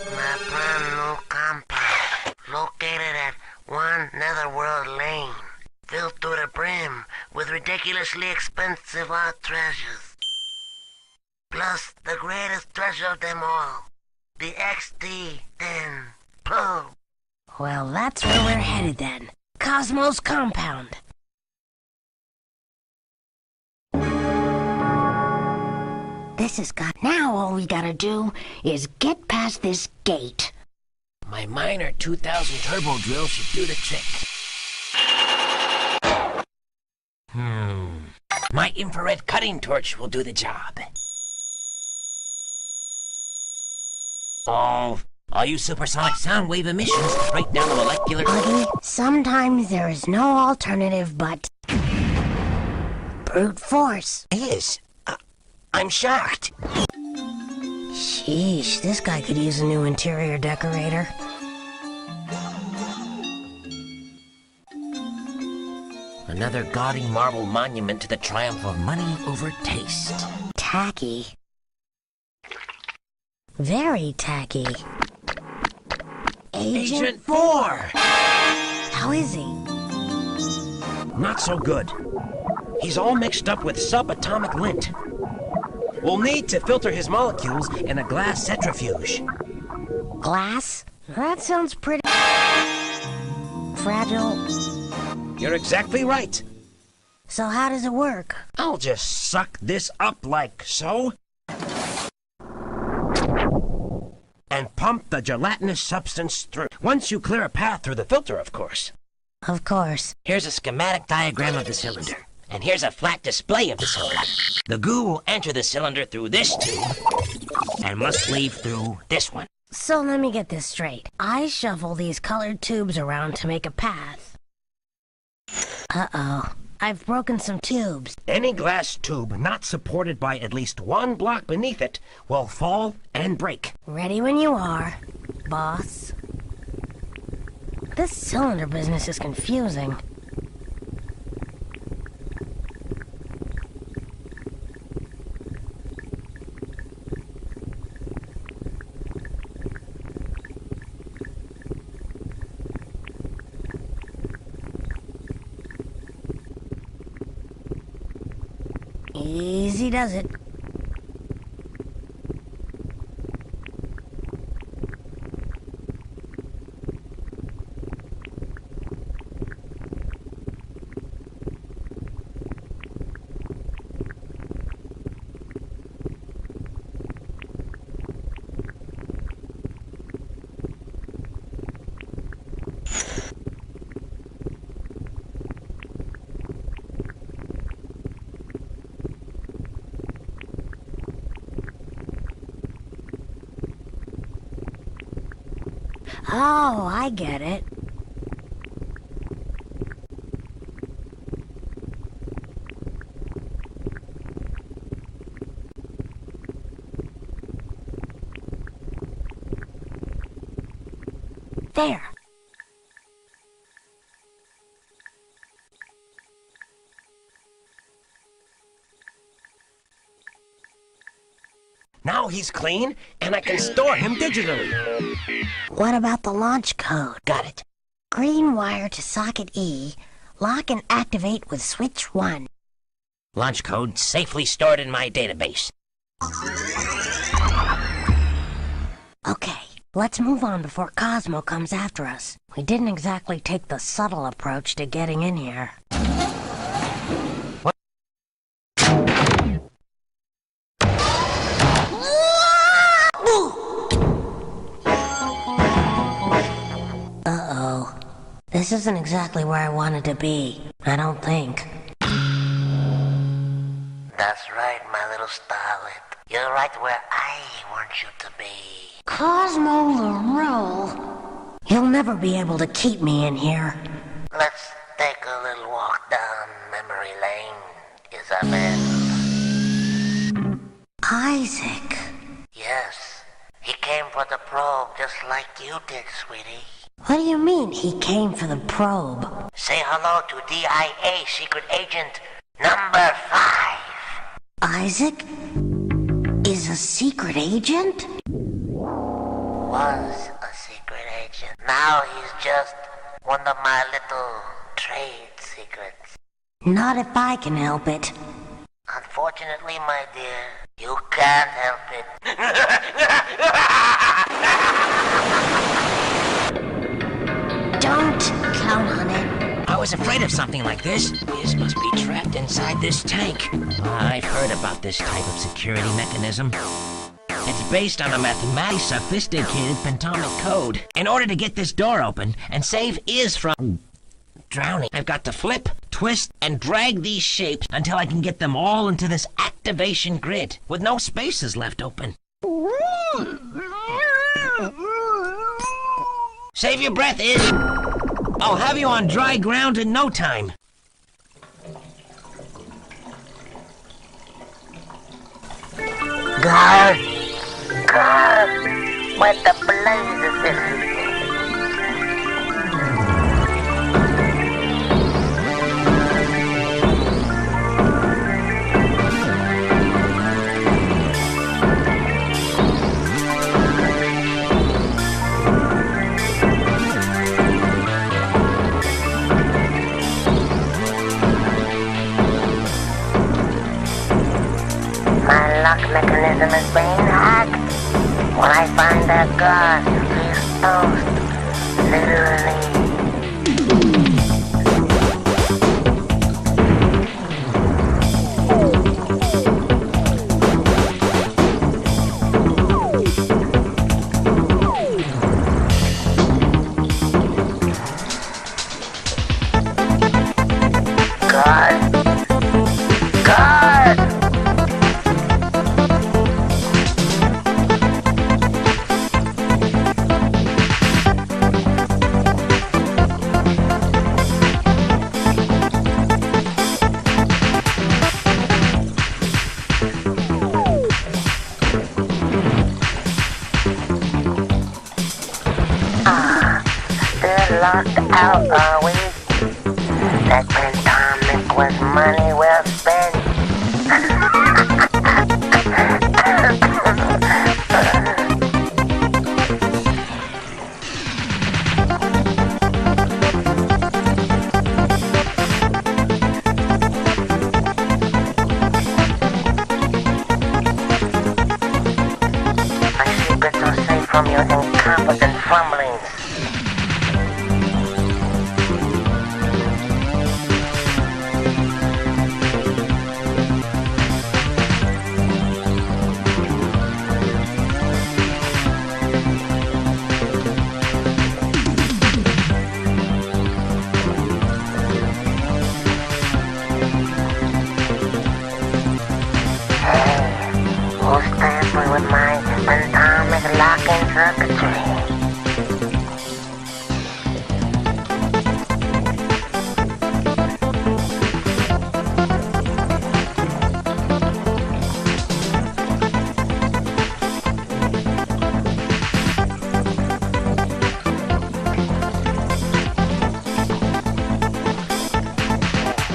My brand new compound, located at 1 Netherworld Lane, filled to the brim with ridiculously expensive art treasures. Plus, the greatest treasure of them all, the XD10 probe. Well, that's where we're headed then. Cosmo's compound. This is got. Now all we gotta do is get past this gate. My minor 2000 turbo drill should do the trick. My infrared cutting torch will do the job. Oh, I'll use supersonic sound wave emissions to break down the molecular... Auggie, sometimes there is no alternative but... brute force. Yes, I'm shocked. Sheesh, this guy could use a new interior decorator. Another gaudy marble monument to the triumph of money over taste. Tacky. Very tacky. Agent 4! How is he? Not so good. He's all mixed up with subatomic lint. We'll need to filter his molecules in a glass centrifuge. Glass? That sounds pretty... fragile. You're exactly right. So how does it work? I'll just suck this up like so. And pump the gelatinous substance through. Once you clear a path through the filter, of course. Of course. Here's a schematic diagram of the cylinder. And here's a flat display of the cylinder. The goo will enter the cylinder through this tube and must leave through this one. So let me get this straight. I shuffle these colored tubes around to make a path. Uh-oh. I've broken some tubes. Any glass tube not supported by at least one block beneath it will fall and break. Ready when you are, boss. This cylinder business is confusing. Easy does it. Oh, I get it. There. Now he's clean, and I can store him digitally. What about the launch code? Got it. Green wire to socket E. Lock and activate with switch 1. Launch code safely stored in my database. Okay, let's move on before Cosmo comes after us. We didn't exactly take the subtle approach to getting in here. Uh-oh. This isn't exactly where I wanted to be. I don't think. That's right, my little starlet. You're right where I want you to be. Cosmo LARUE. You'll never be able to keep me in here. Let's take a little walk down memory lane, Isabel. Isaac. Yes, he came for the probe just like you did, sweetie. What do you mean he came for the probe? Say hello to DIA Secret Agent number 5. Isaac is a secret agent? Was a secret agent. Now he's just one of my little trade secrets. Not if I can help it. Unfortunately, my dear, you can't help it. Don't count on it. I was afraid of something like this. This must be trapped inside this tank. I've heard about this type of security mechanism. It's based on a mathematically sophisticated pentomic code. In order to get this door open and save Iz from drowning, I've got to flip, twist, and drag these shapes until I can get them all into this activation grid with no spaces left open. Save your breath, Iz. I'll have you on dry ground in no time. Guard! Guard! What the blazes is this? My lock mechanism is being hacked. When I find that guard, he's toast. Literally. Guard. Guard! locked out, are we? That pandemic was money well spent. My secrets are safe from your incompetent fumblings. Who's tampering with my atomic locking circuitry?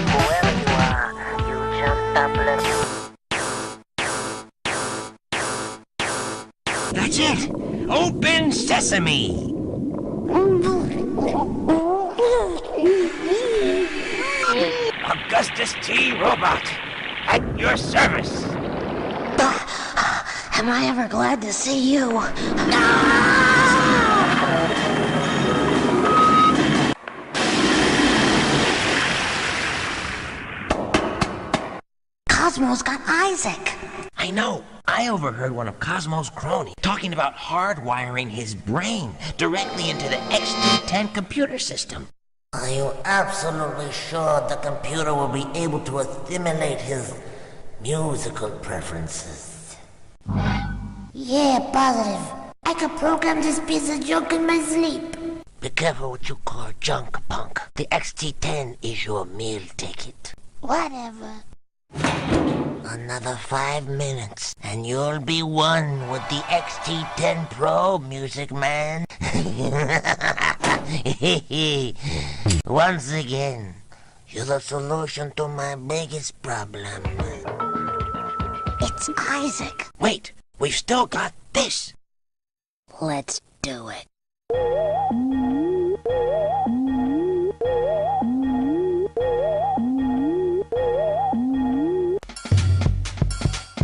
Whoever you are, you jumped up That's it! Open sesame! Augustus T. Robot, at your service! Am I ever glad to see you? Cosmo's got Isaac. I know. I overheard one of Cosmo's cronies talking about hardwiring his brain directly into the XT10 computer system. Are you absolutely sure the computer will be able to assimilate his musical preferences? Yeah, positive. I could program this piece of junk in my sleep. Be careful what you call junk, punk. The XT10 is your meal ticket. Whatever. Another 5 minutes, and you'll be one with the XT10 Pro, Music Man. Once again, you're the solution to my biggest problem. It's Isaac. Wait, we've still got this. Let's do it.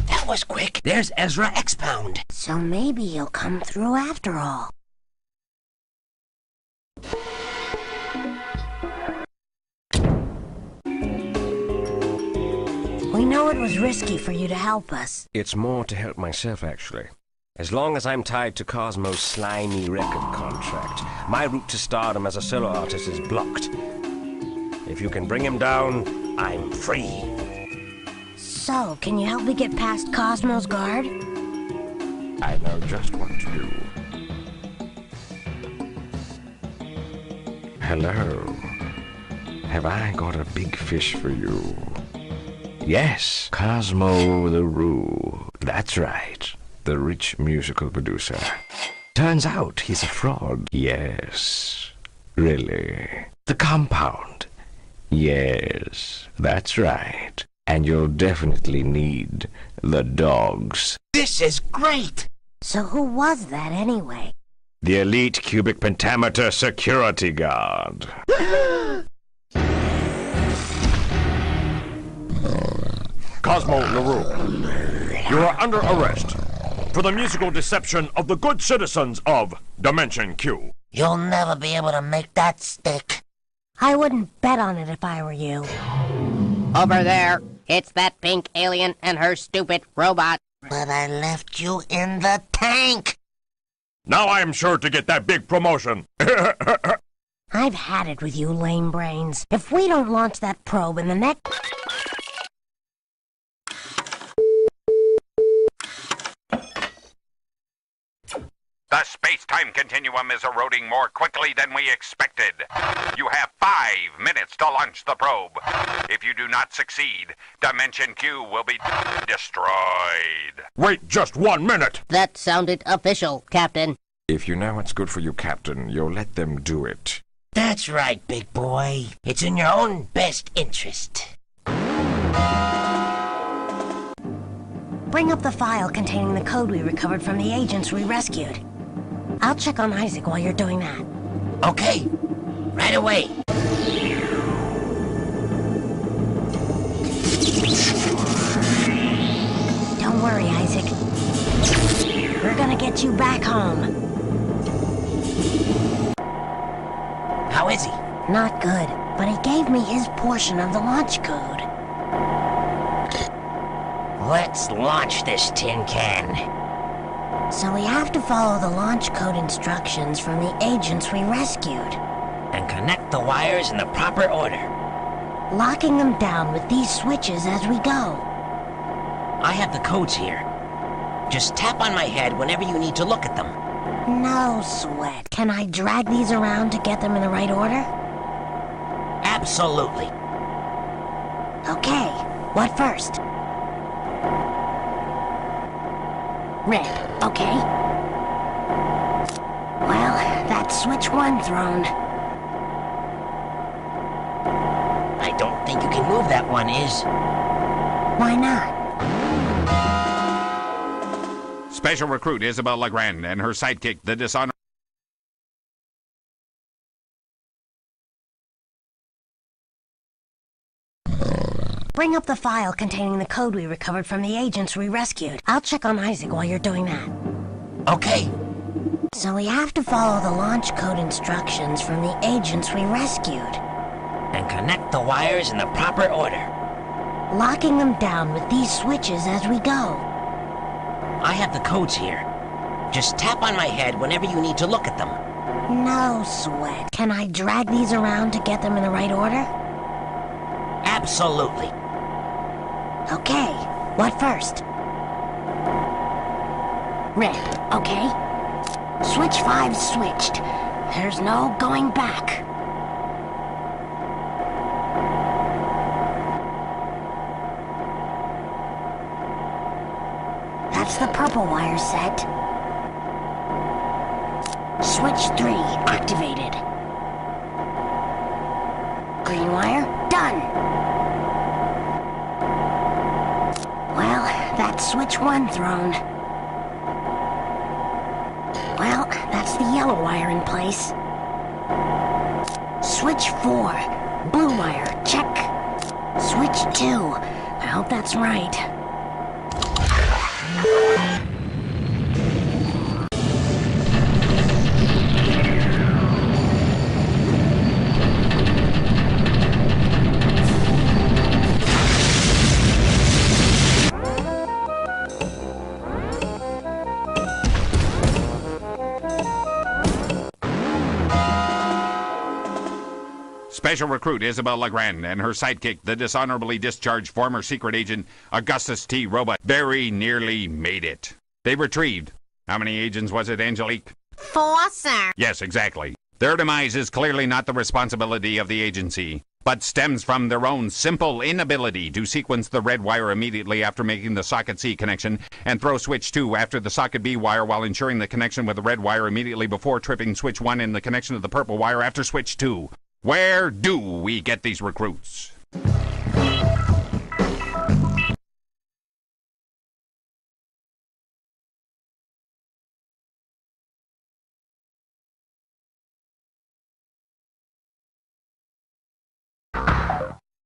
That was quick. There's Ezra Expound. So maybe he'll come through after all. We know it was risky for you to help us. It's more to help myself, actually. As long as I'm tied to Cosmo's slimy record contract, my route to stardom as a solo artist is blocked. If you can bring him down, I'm free. So, can you help me get past Cosmo's guard? I know just what to do. Hello. Have I got a big fish for you? Yes, Cosmo LARUE. That's right. The rich musical producer. Turns out he's a fraud. Yes. Really. The compound. Yes, that's right. And you'll definitely need the dogs. This is great! So who was that anyway? The elite cubic pentameter security guard. Cosmo LARUE, you are under arrest for the musical deception of the good citizens of Dimension Q. You'll never be able to make that stick. I wouldn't bet on it if I were you. Over there, it's that pink alien and her stupid robot. But I left you in the tank. Now I am sure to get that big promotion. I've had it with you lame brains. If we don't launch that probe in the next... The space-time continuum is eroding more quickly than we expected. You have 5 minutes to launch the probe. If you do not succeed, Dimension Q will be destroyed. Wait just 1 minute. That sounded official, Captain. If you know what's good for you, Captain, you'll let them do it. That's right, big boy. It's in your own best interest. Bring up the file containing the code we recovered from the agents we rescued. I'll check on Isaac while you're doing that. Okay, right away. Don't worry, Isaac. We're gonna get you back home. How is he? Not good, but he gave me his portion of the launch code. Let's launch this tin can. So we have to follow the launch code instructions from the agents we rescued. And connect the wires in the proper order. Locking them down with these switches as we go. I have the codes here. Just tap on my head whenever you need to look at them. No sweat. Can I drag these around to get them in the right order? Absolutely. Okay, what first? Red, okay. Well, that's switch 1 thrown. I don't think you can move that one, Is. Why not? Special recruit Isabel Legrand and her sidekick, the dishonor... Bring up the file containing the code we recovered from the agents we rescued. I'll check on Isaac while you're doing that. Okay. So we have to follow the launch code instructions from the agents we rescued. And connect the wires in the proper order. Locking them down with these switches as we go. I have the codes here. Just tap on my head whenever you need to look at them. No sweat. Can I drag these around to get them in the right order? Absolutely. Okay, what first? Red, okay. Switch 5 switched. There's no going back. That's the purple wire set. Switch 3 activated. Green wire, done. Well, that's switch 1 thrown. Well, that's the yellow wire in place. Switch 4, blue wire, check. Switch 2, I hope that's right. Special recruit Isabel Legrand and her sidekick, the dishonorably discharged former secret agent Augustus T. Robot, very nearly made it. They retrieved... How many agents was it, Angelique? 4, sir. Yes, exactly. Their demise is clearly not the responsibility of the agency, but stems from their own simple inability to sequence the red wire immediately after making the socket C connection and throw switch 2 after the socket B wire while ensuring the connection with the red wire immediately before tripping switch 1 in the connection of the purple wire after switch 2. Where do we get these recruits?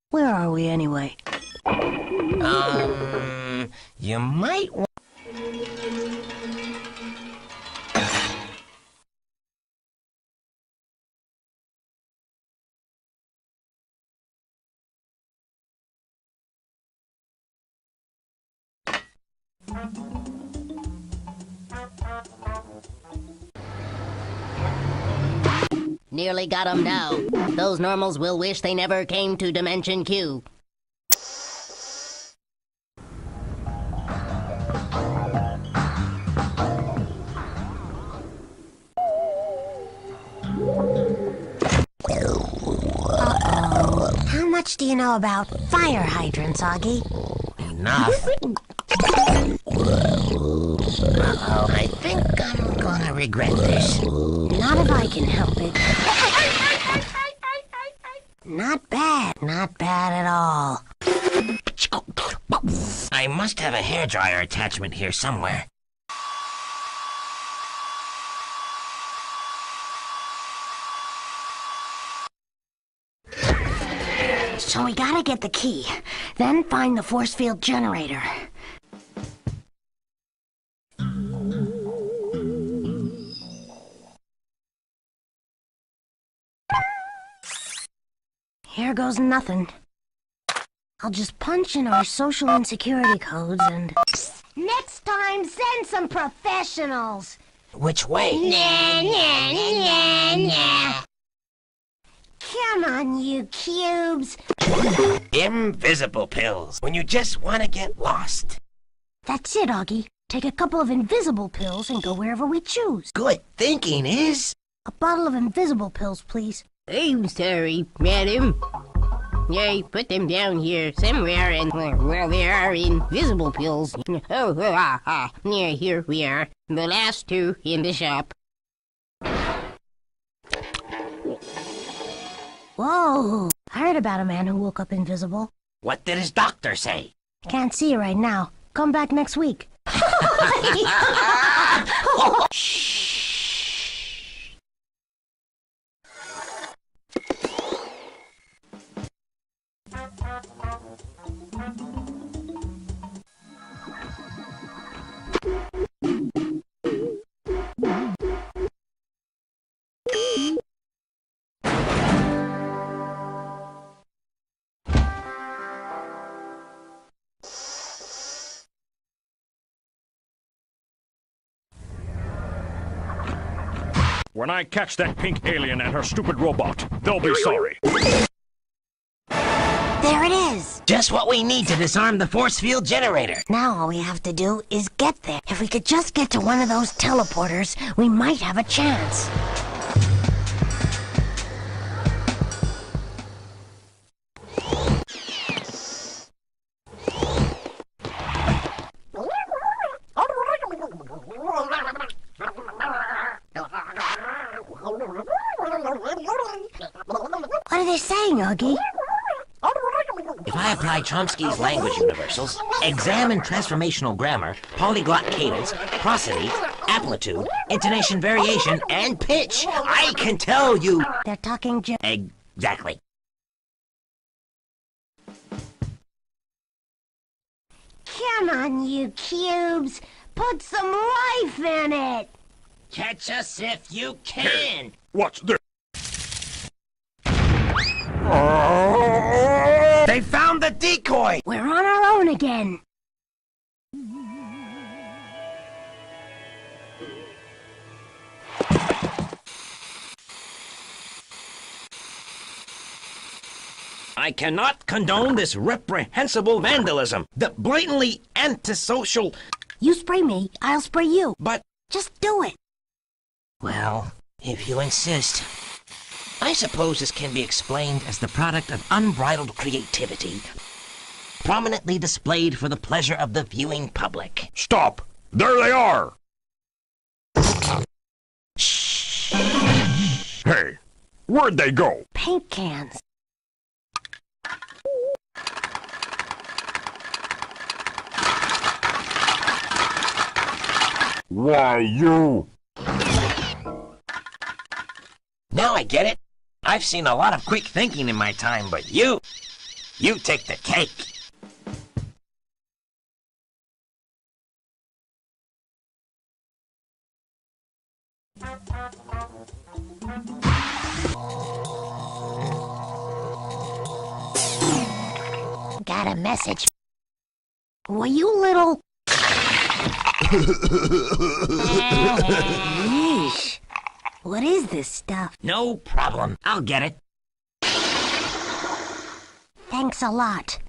Where are we anyway? You might want... Nearly got 'em now. Those normals will wish they never came to Dimension Q. How much do you know about fire hydrants, Auggie? Enough. I think I'm gonna regret this. Not if I can help it. Not bad. Not bad at all. I must have a hairdryer attachment here somewhere. So we gotta get the key, then find the force field generator. Here goes nothing. I'll just punch in our social insecurity codes and... Next time, send some professionals! Which way? Come on, you cubes! Invisible pills, when you just want to get lost. That's it, Auggie. Take a couple of invisible pills and go wherever we choose. Good thinking is... A bottle of invisible pills, please. I'm sorry, madam. I put them down here somewhere, and, well, there are invisible pills. Yeah, here we are. The last two in the shop. Whoa! I heard about a man who woke up invisible. What did his doctor say? Can't see you right now. Come back next week. When I catch that pink alien and her stupid robot, they'll be sorry. There it is! Just what we need to disarm the force field generator. Now all we have to do is get there. If we could just get to one of those teleporters, we might have a chance. What are they saying, Auggie? If I apply Chomsky's language universals, examine transformational grammar, polyglot cadence, prosody, amplitude, intonation variation, and pitch, I can tell you... They're talking Exactly. Come on, you cubes! Put some life in it! Catch us if you can! What's this? They found the decoy! We're on our own again! I cannot condone this reprehensible vandalism. The blatantly antisocial... You spray me, I'll spray you. But... Just do it. Well, if you insist. I suppose this can be explained as the product of unbridled creativity, prominently displayed for the pleasure of the viewing public. Stop! There they are! Shh! Hey, where'd they go? Paint cans. Why, you... Now I get it. I've seen a lot of quick thinking in my time, but you take the cake. Got a message. Well, you little... Yeesh. What is this stuff? No problem. I'll get it. Thanks a lot.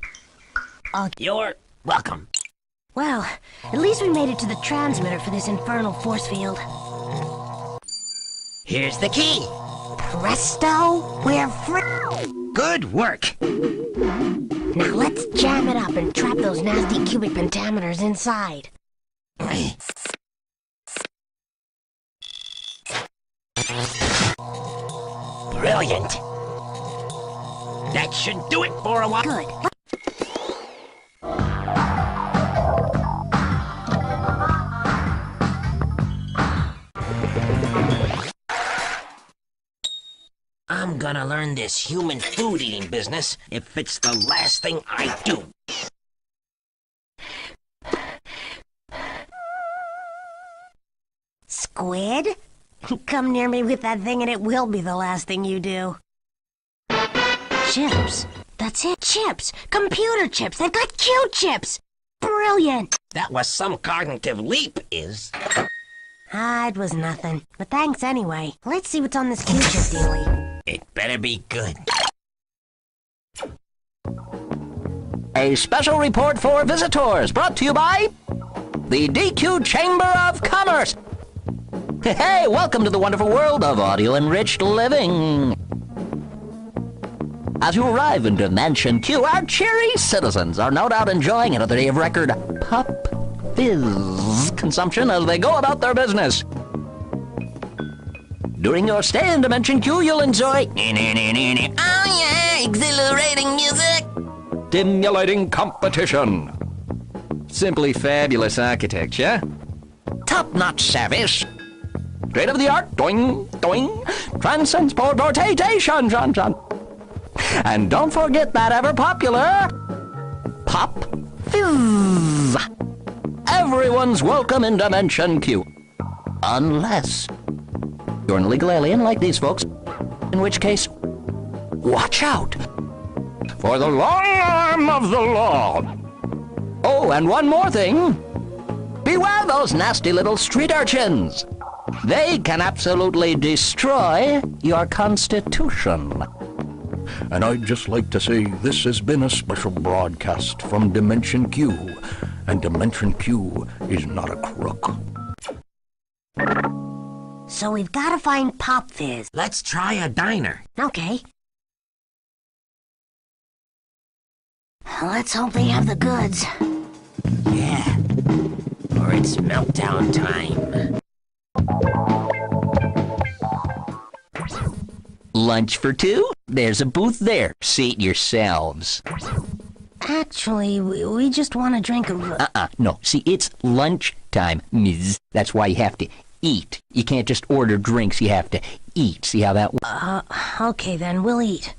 You're welcome. Well, at least we made it to the transmitter for this infernal force field. Here's the key. Presto, we're free. Good work. Now let's jam it up and trap those nasty cubic pentameters inside. Brilliant. That should do it for a while. Good. I'm gonna learn this human food eating business if it's the last thing I do. Squid? Come near me with that thing and it will be the last thing you do. Chips. That's it, chips. Computer chips. They've got cute chips. Brilliant. That was some cognitive leap, is. It was nothing. But thanks anyway. Let's see what's on this Q-chip dealie. It better be good. A special report for visitors brought to you by the DQ Chamber of Commerce. Hey, welcome to the wonderful world of audio-enriched living. As you arrive in Dimension Q, our cheery citizens are no doubt enjoying another day of record Pop Fizz consumption as they go about their business. During your stay in Dimension Q, you'll enjoy oh yeah, exhilarating music, stimulating competition, simply fabulous architecture, top-notch service, state-of-the-art doing, transcends portation, John. And don't forget that ever-popular Pop Fizz. Everyone's welcome in Dimension Q. Unless you're an illegal alien like these folks, in which case, watch out for the long arm of the law. Oh, and one more thing. Beware those nasty little street urchins. They can absolutely destroy your constitution. And I'd just like to say this has been a special broadcast from Dimension Q, and Dimension Q is not a crook. So we've got to find Pop Fizz. Let's try a diner. Okay. Let's hope they have the goods. Yeah, or it's meltdown time. Lunch for two? There's a booth there. Seat yourselves. Actually, we just want a drink of... No. See, it's lunchtime, Ms. That's why you have to eat. You can't just order drinks, you have to eat. See how that works? Okay then, we'll eat.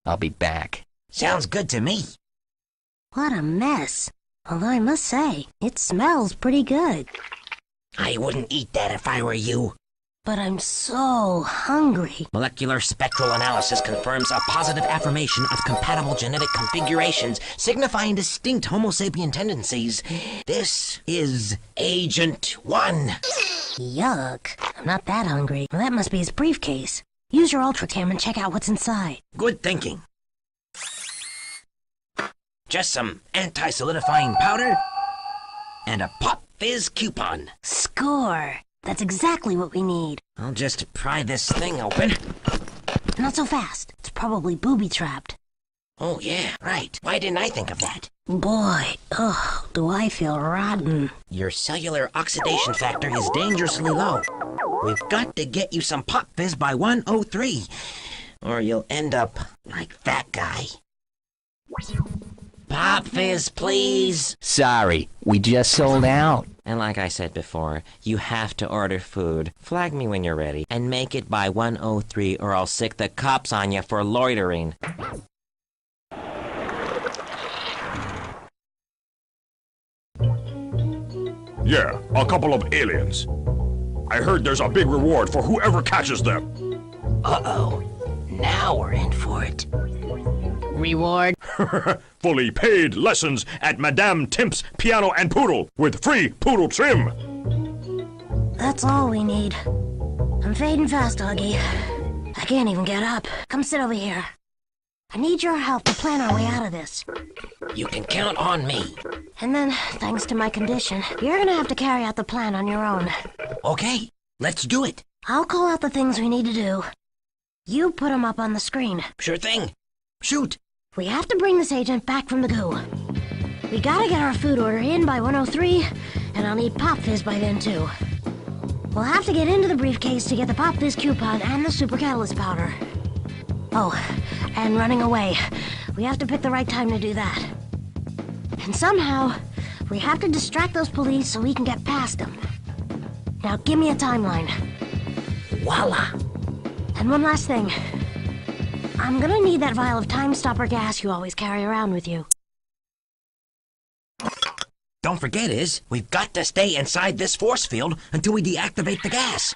I'll be back. Sounds good to me. What a mess. Although I must say, it smells pretty good. I wouldn't eat that if I were you. But I'm so hungry. Molecular spectral analysis confirms a positive affirmation of compatible genetic configurations signifying distinct Homo sapien tendencies. This is Agent 1. Yuck. I'm not that hungry. Well, that must be his briefcase. Use your ultracam and check out what's inside. Good thinking. Just some anti-solidifying powder and a Pop Fizz coupon. Score! That's exactly what we need. I'll just pry this thing open. Not so fast. It's probably booby-trapped. Oh yeah, right. Why didn't I think of that? Boy, do I feel rotten. Your cellular oxidation factor is dangerously low. We've got to get you some Pop Fizz by 103, or you'll end up like that guy. Pop Fizz, please. Sorry, we just sold out. And like I said before, you have to order food. Flag me when you're ready, and make it by 103 or I'll sick the cops on you for loitering. Yeah, a couple of aliens. I heard there's a big reward for whoever catches them. Uh-oh. Now we're in for it. Reward? Fully paid lessons at Madame Timp's Piano and Poodle with free poodle trim. That's all we need. I'm fading fast, Auggie. I can't even get up. Come sit over here. I need your help to plan our way out of this. You can count on me. And then, thanks to my condition, you're gonna have to carry out the plan on your own. Okay, let's do it. I'll call out the things we need to do. You put them up on the screen. Sure thing. Shoot. We have to bring this agent back from the goo. We gotta get our food order in by 103, and I'll need Pop Fizz by then too. We'll have to get into the briefcase to get the Pop Fizz coupon and the super catalyst powder. Oh, and running away. We have to pick the right time to do that. And somehow, we have to distract those police so we can get past them. Now give me a timeline. Voila! And one last thing. I'm gonna need that vial of time stopper gas you always carry around with you. Don't forget, we've got to stay inside this force field until we deactivate the gas.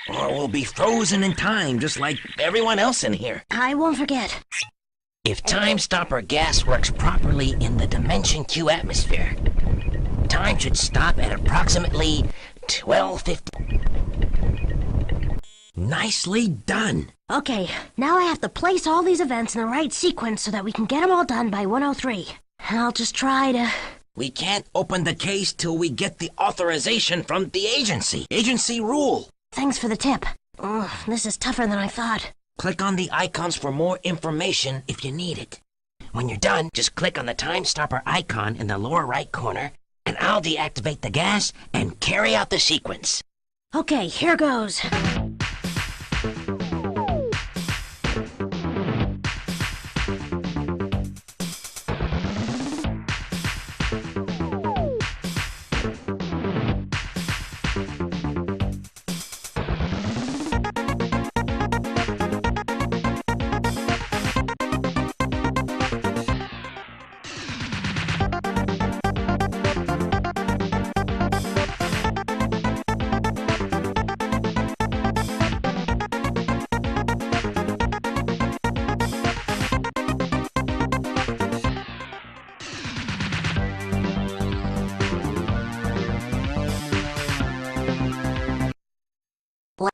Or we'll be frozen in time, just like everyone else in here. I won't forget. If time stopper gas works properly in the Dimension Q atmosphere, time should stop at approximately 12:50. Nicely done. Okay, now I have to place all these events in the right sequence so that we can get them all done by 103. I'll just try to... We can't open the case till we get the authorization from the agency. Agency rule. Thanks for the tip. Ugh, this is tougher than I thought. Click on the icons for more information if you need it. When you're done, just click on the time stopper icon in the lower right corner, and I'll deactivate the gas and carry out the sequence. Okay, here goes.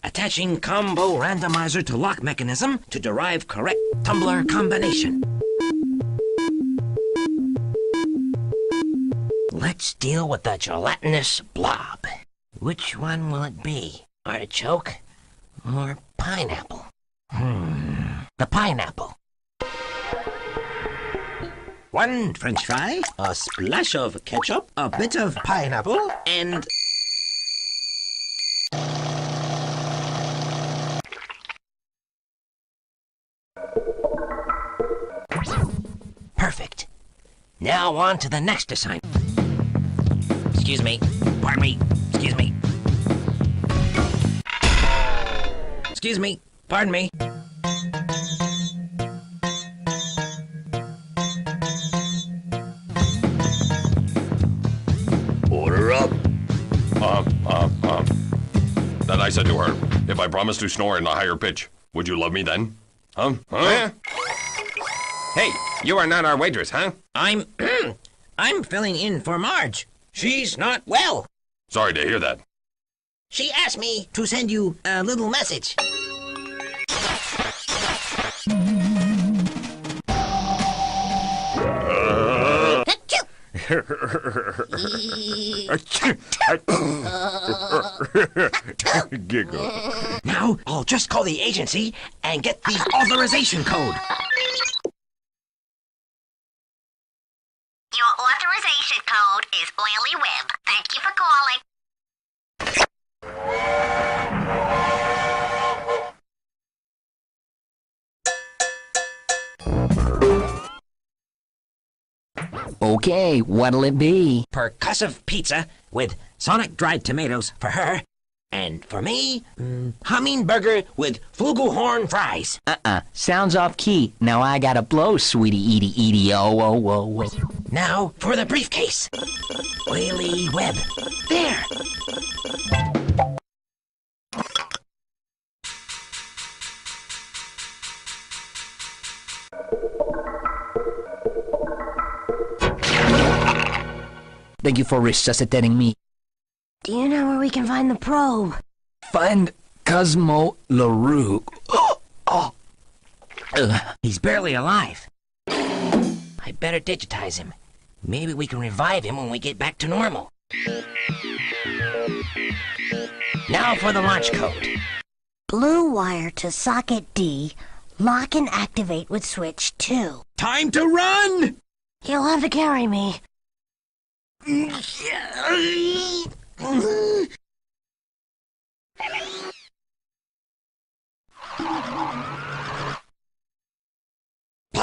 Attaching combo randomizer to lock mechanism to derive correct tumbler combination. Let's deal with the gelatinous blob. Which one will it be? Artichoke or pineapple? The pineapple. 1 French fry, a splash of ketchup, a bit of pineapple, and... Perfect. Now on to the next assignment. Excuse me. Pardon me. Excuse me. Excuse me. Pardon me. Order up. Then I said to her, if I promise to snore in a higher pitch, would you love me then? Huh? Hey, you are not our waitress, huh? I'm filling in for Marge. She's not well. Sorry to hear that. She asked me to send you a little message. Giggle. Now, I'll just call the agency and get the authorization code. Your authorization code is Oily Web. Thank you for calling. Okay, what'll it be? Percussive pizza with sonic dried tomatoes for her. And for me, hummingbird with flugelhorn fries. Sounds off key. Now I gotta blow, sweetie, edie, oh. Now for the briefcase. Oily Web. There. Thank you for resuscitating me. Do you know where we can find the probe? Find COSMO LARUE. He's barely alive. I better digitize him. Maybe we can revive him when we get back to normal. Now for the launch code. Blue wire to socket D. Lock and activate with switch 2. Time to run! You'll have to carry me.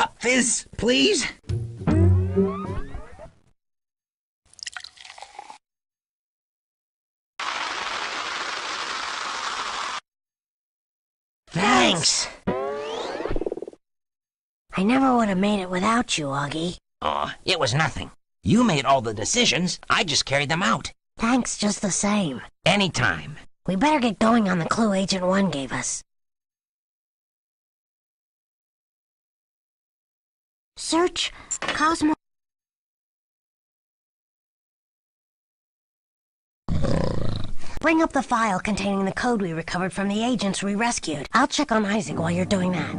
Pop Fizz, please? Thanks. I never would have made it without you, Auggie. Aw, it was nothing. You made all the decisions. I just carried them out. Thanks just the same. Anytime. We better get going on the clue Agent 1 gave us. Search COSMO. Bring up the file containing the code we recovered from the agents we rescued. I'll check on Isaac while you're doing that.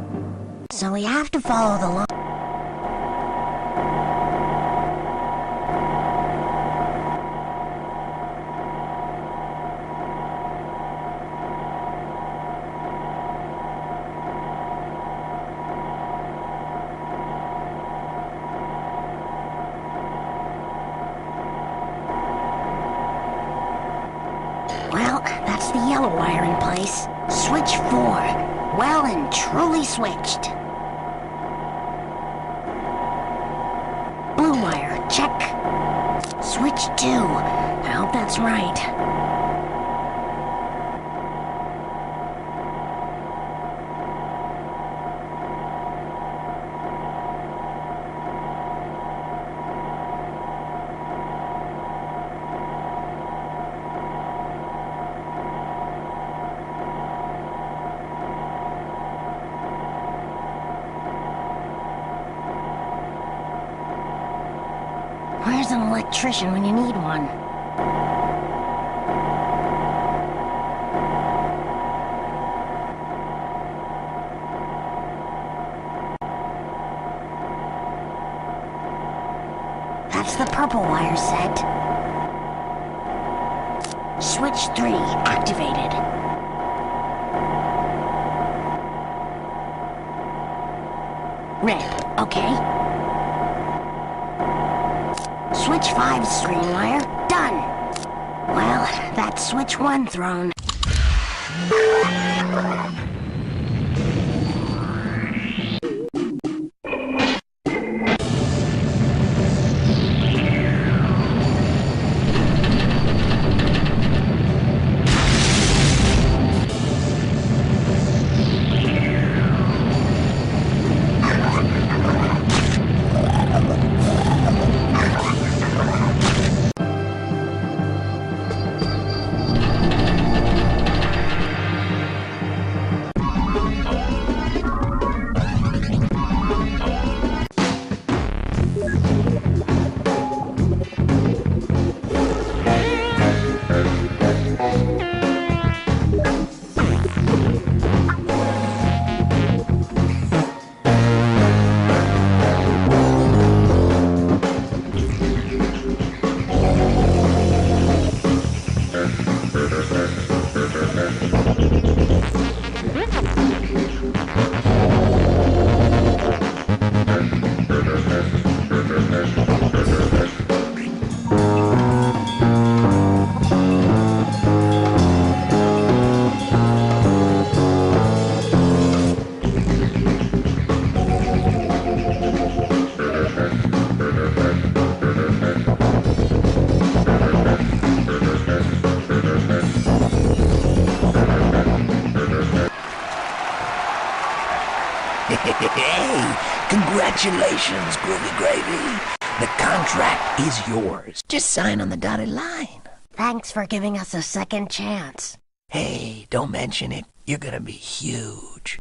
So we have to follow the law. Well, that's the yellow wire in place. Switch 4. Well and truly switched. Blue wire, check. Switch 2. I hope that's right. Where's an electrician when you need one? That's the purple wire set. Switch 3 activated. Red, okay. Switch 5 screen wire, done! Well, that's switch 1 thrown. Hey, congratulations, Groovy Gravy. The contract is yours. Just sign on the dotted line. Thanks for giving us a second chance. Hey, don't mention it. You're gonna be huge.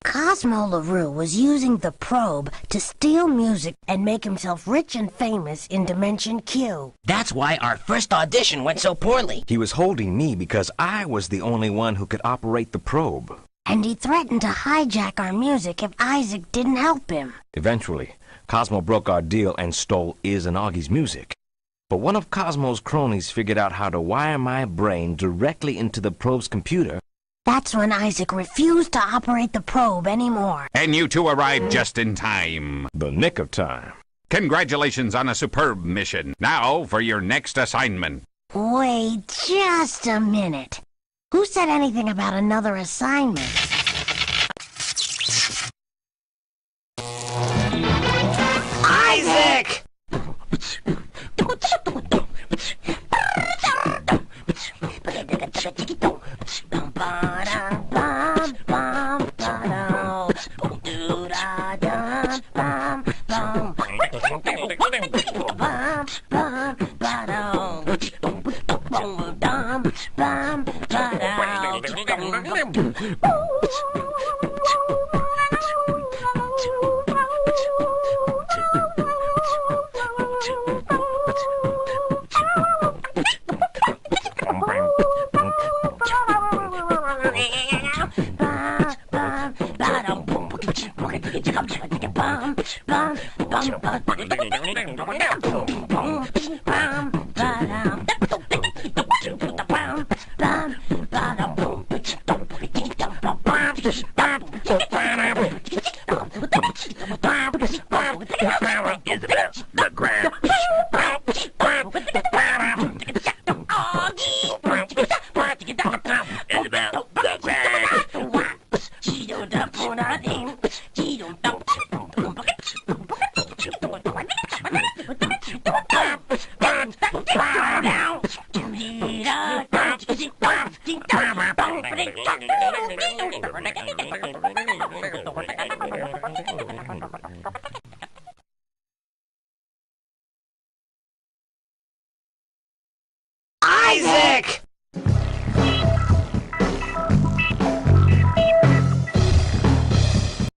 Cosmo LARUE was using the probe to steal music and make himself rich and famous in Dimension Q. That's why our first audition went so poorly. He was holding me because I was the only one who could operate the probe. And he threatened to hijack our music if Isaac didn't help him. Eventually, Cosmo broke our deal and stole Iz and Augie's music. But one of Cosmo's cronies figured out how to wire my brain directly into the probe's computer. That's when Isaac refused to operate the probe anymore. And you two arrived just in time. The nick of time. Congratulations on a superb mission. Now for your next assignment. Wait just a minute. Who said anything about another assignment?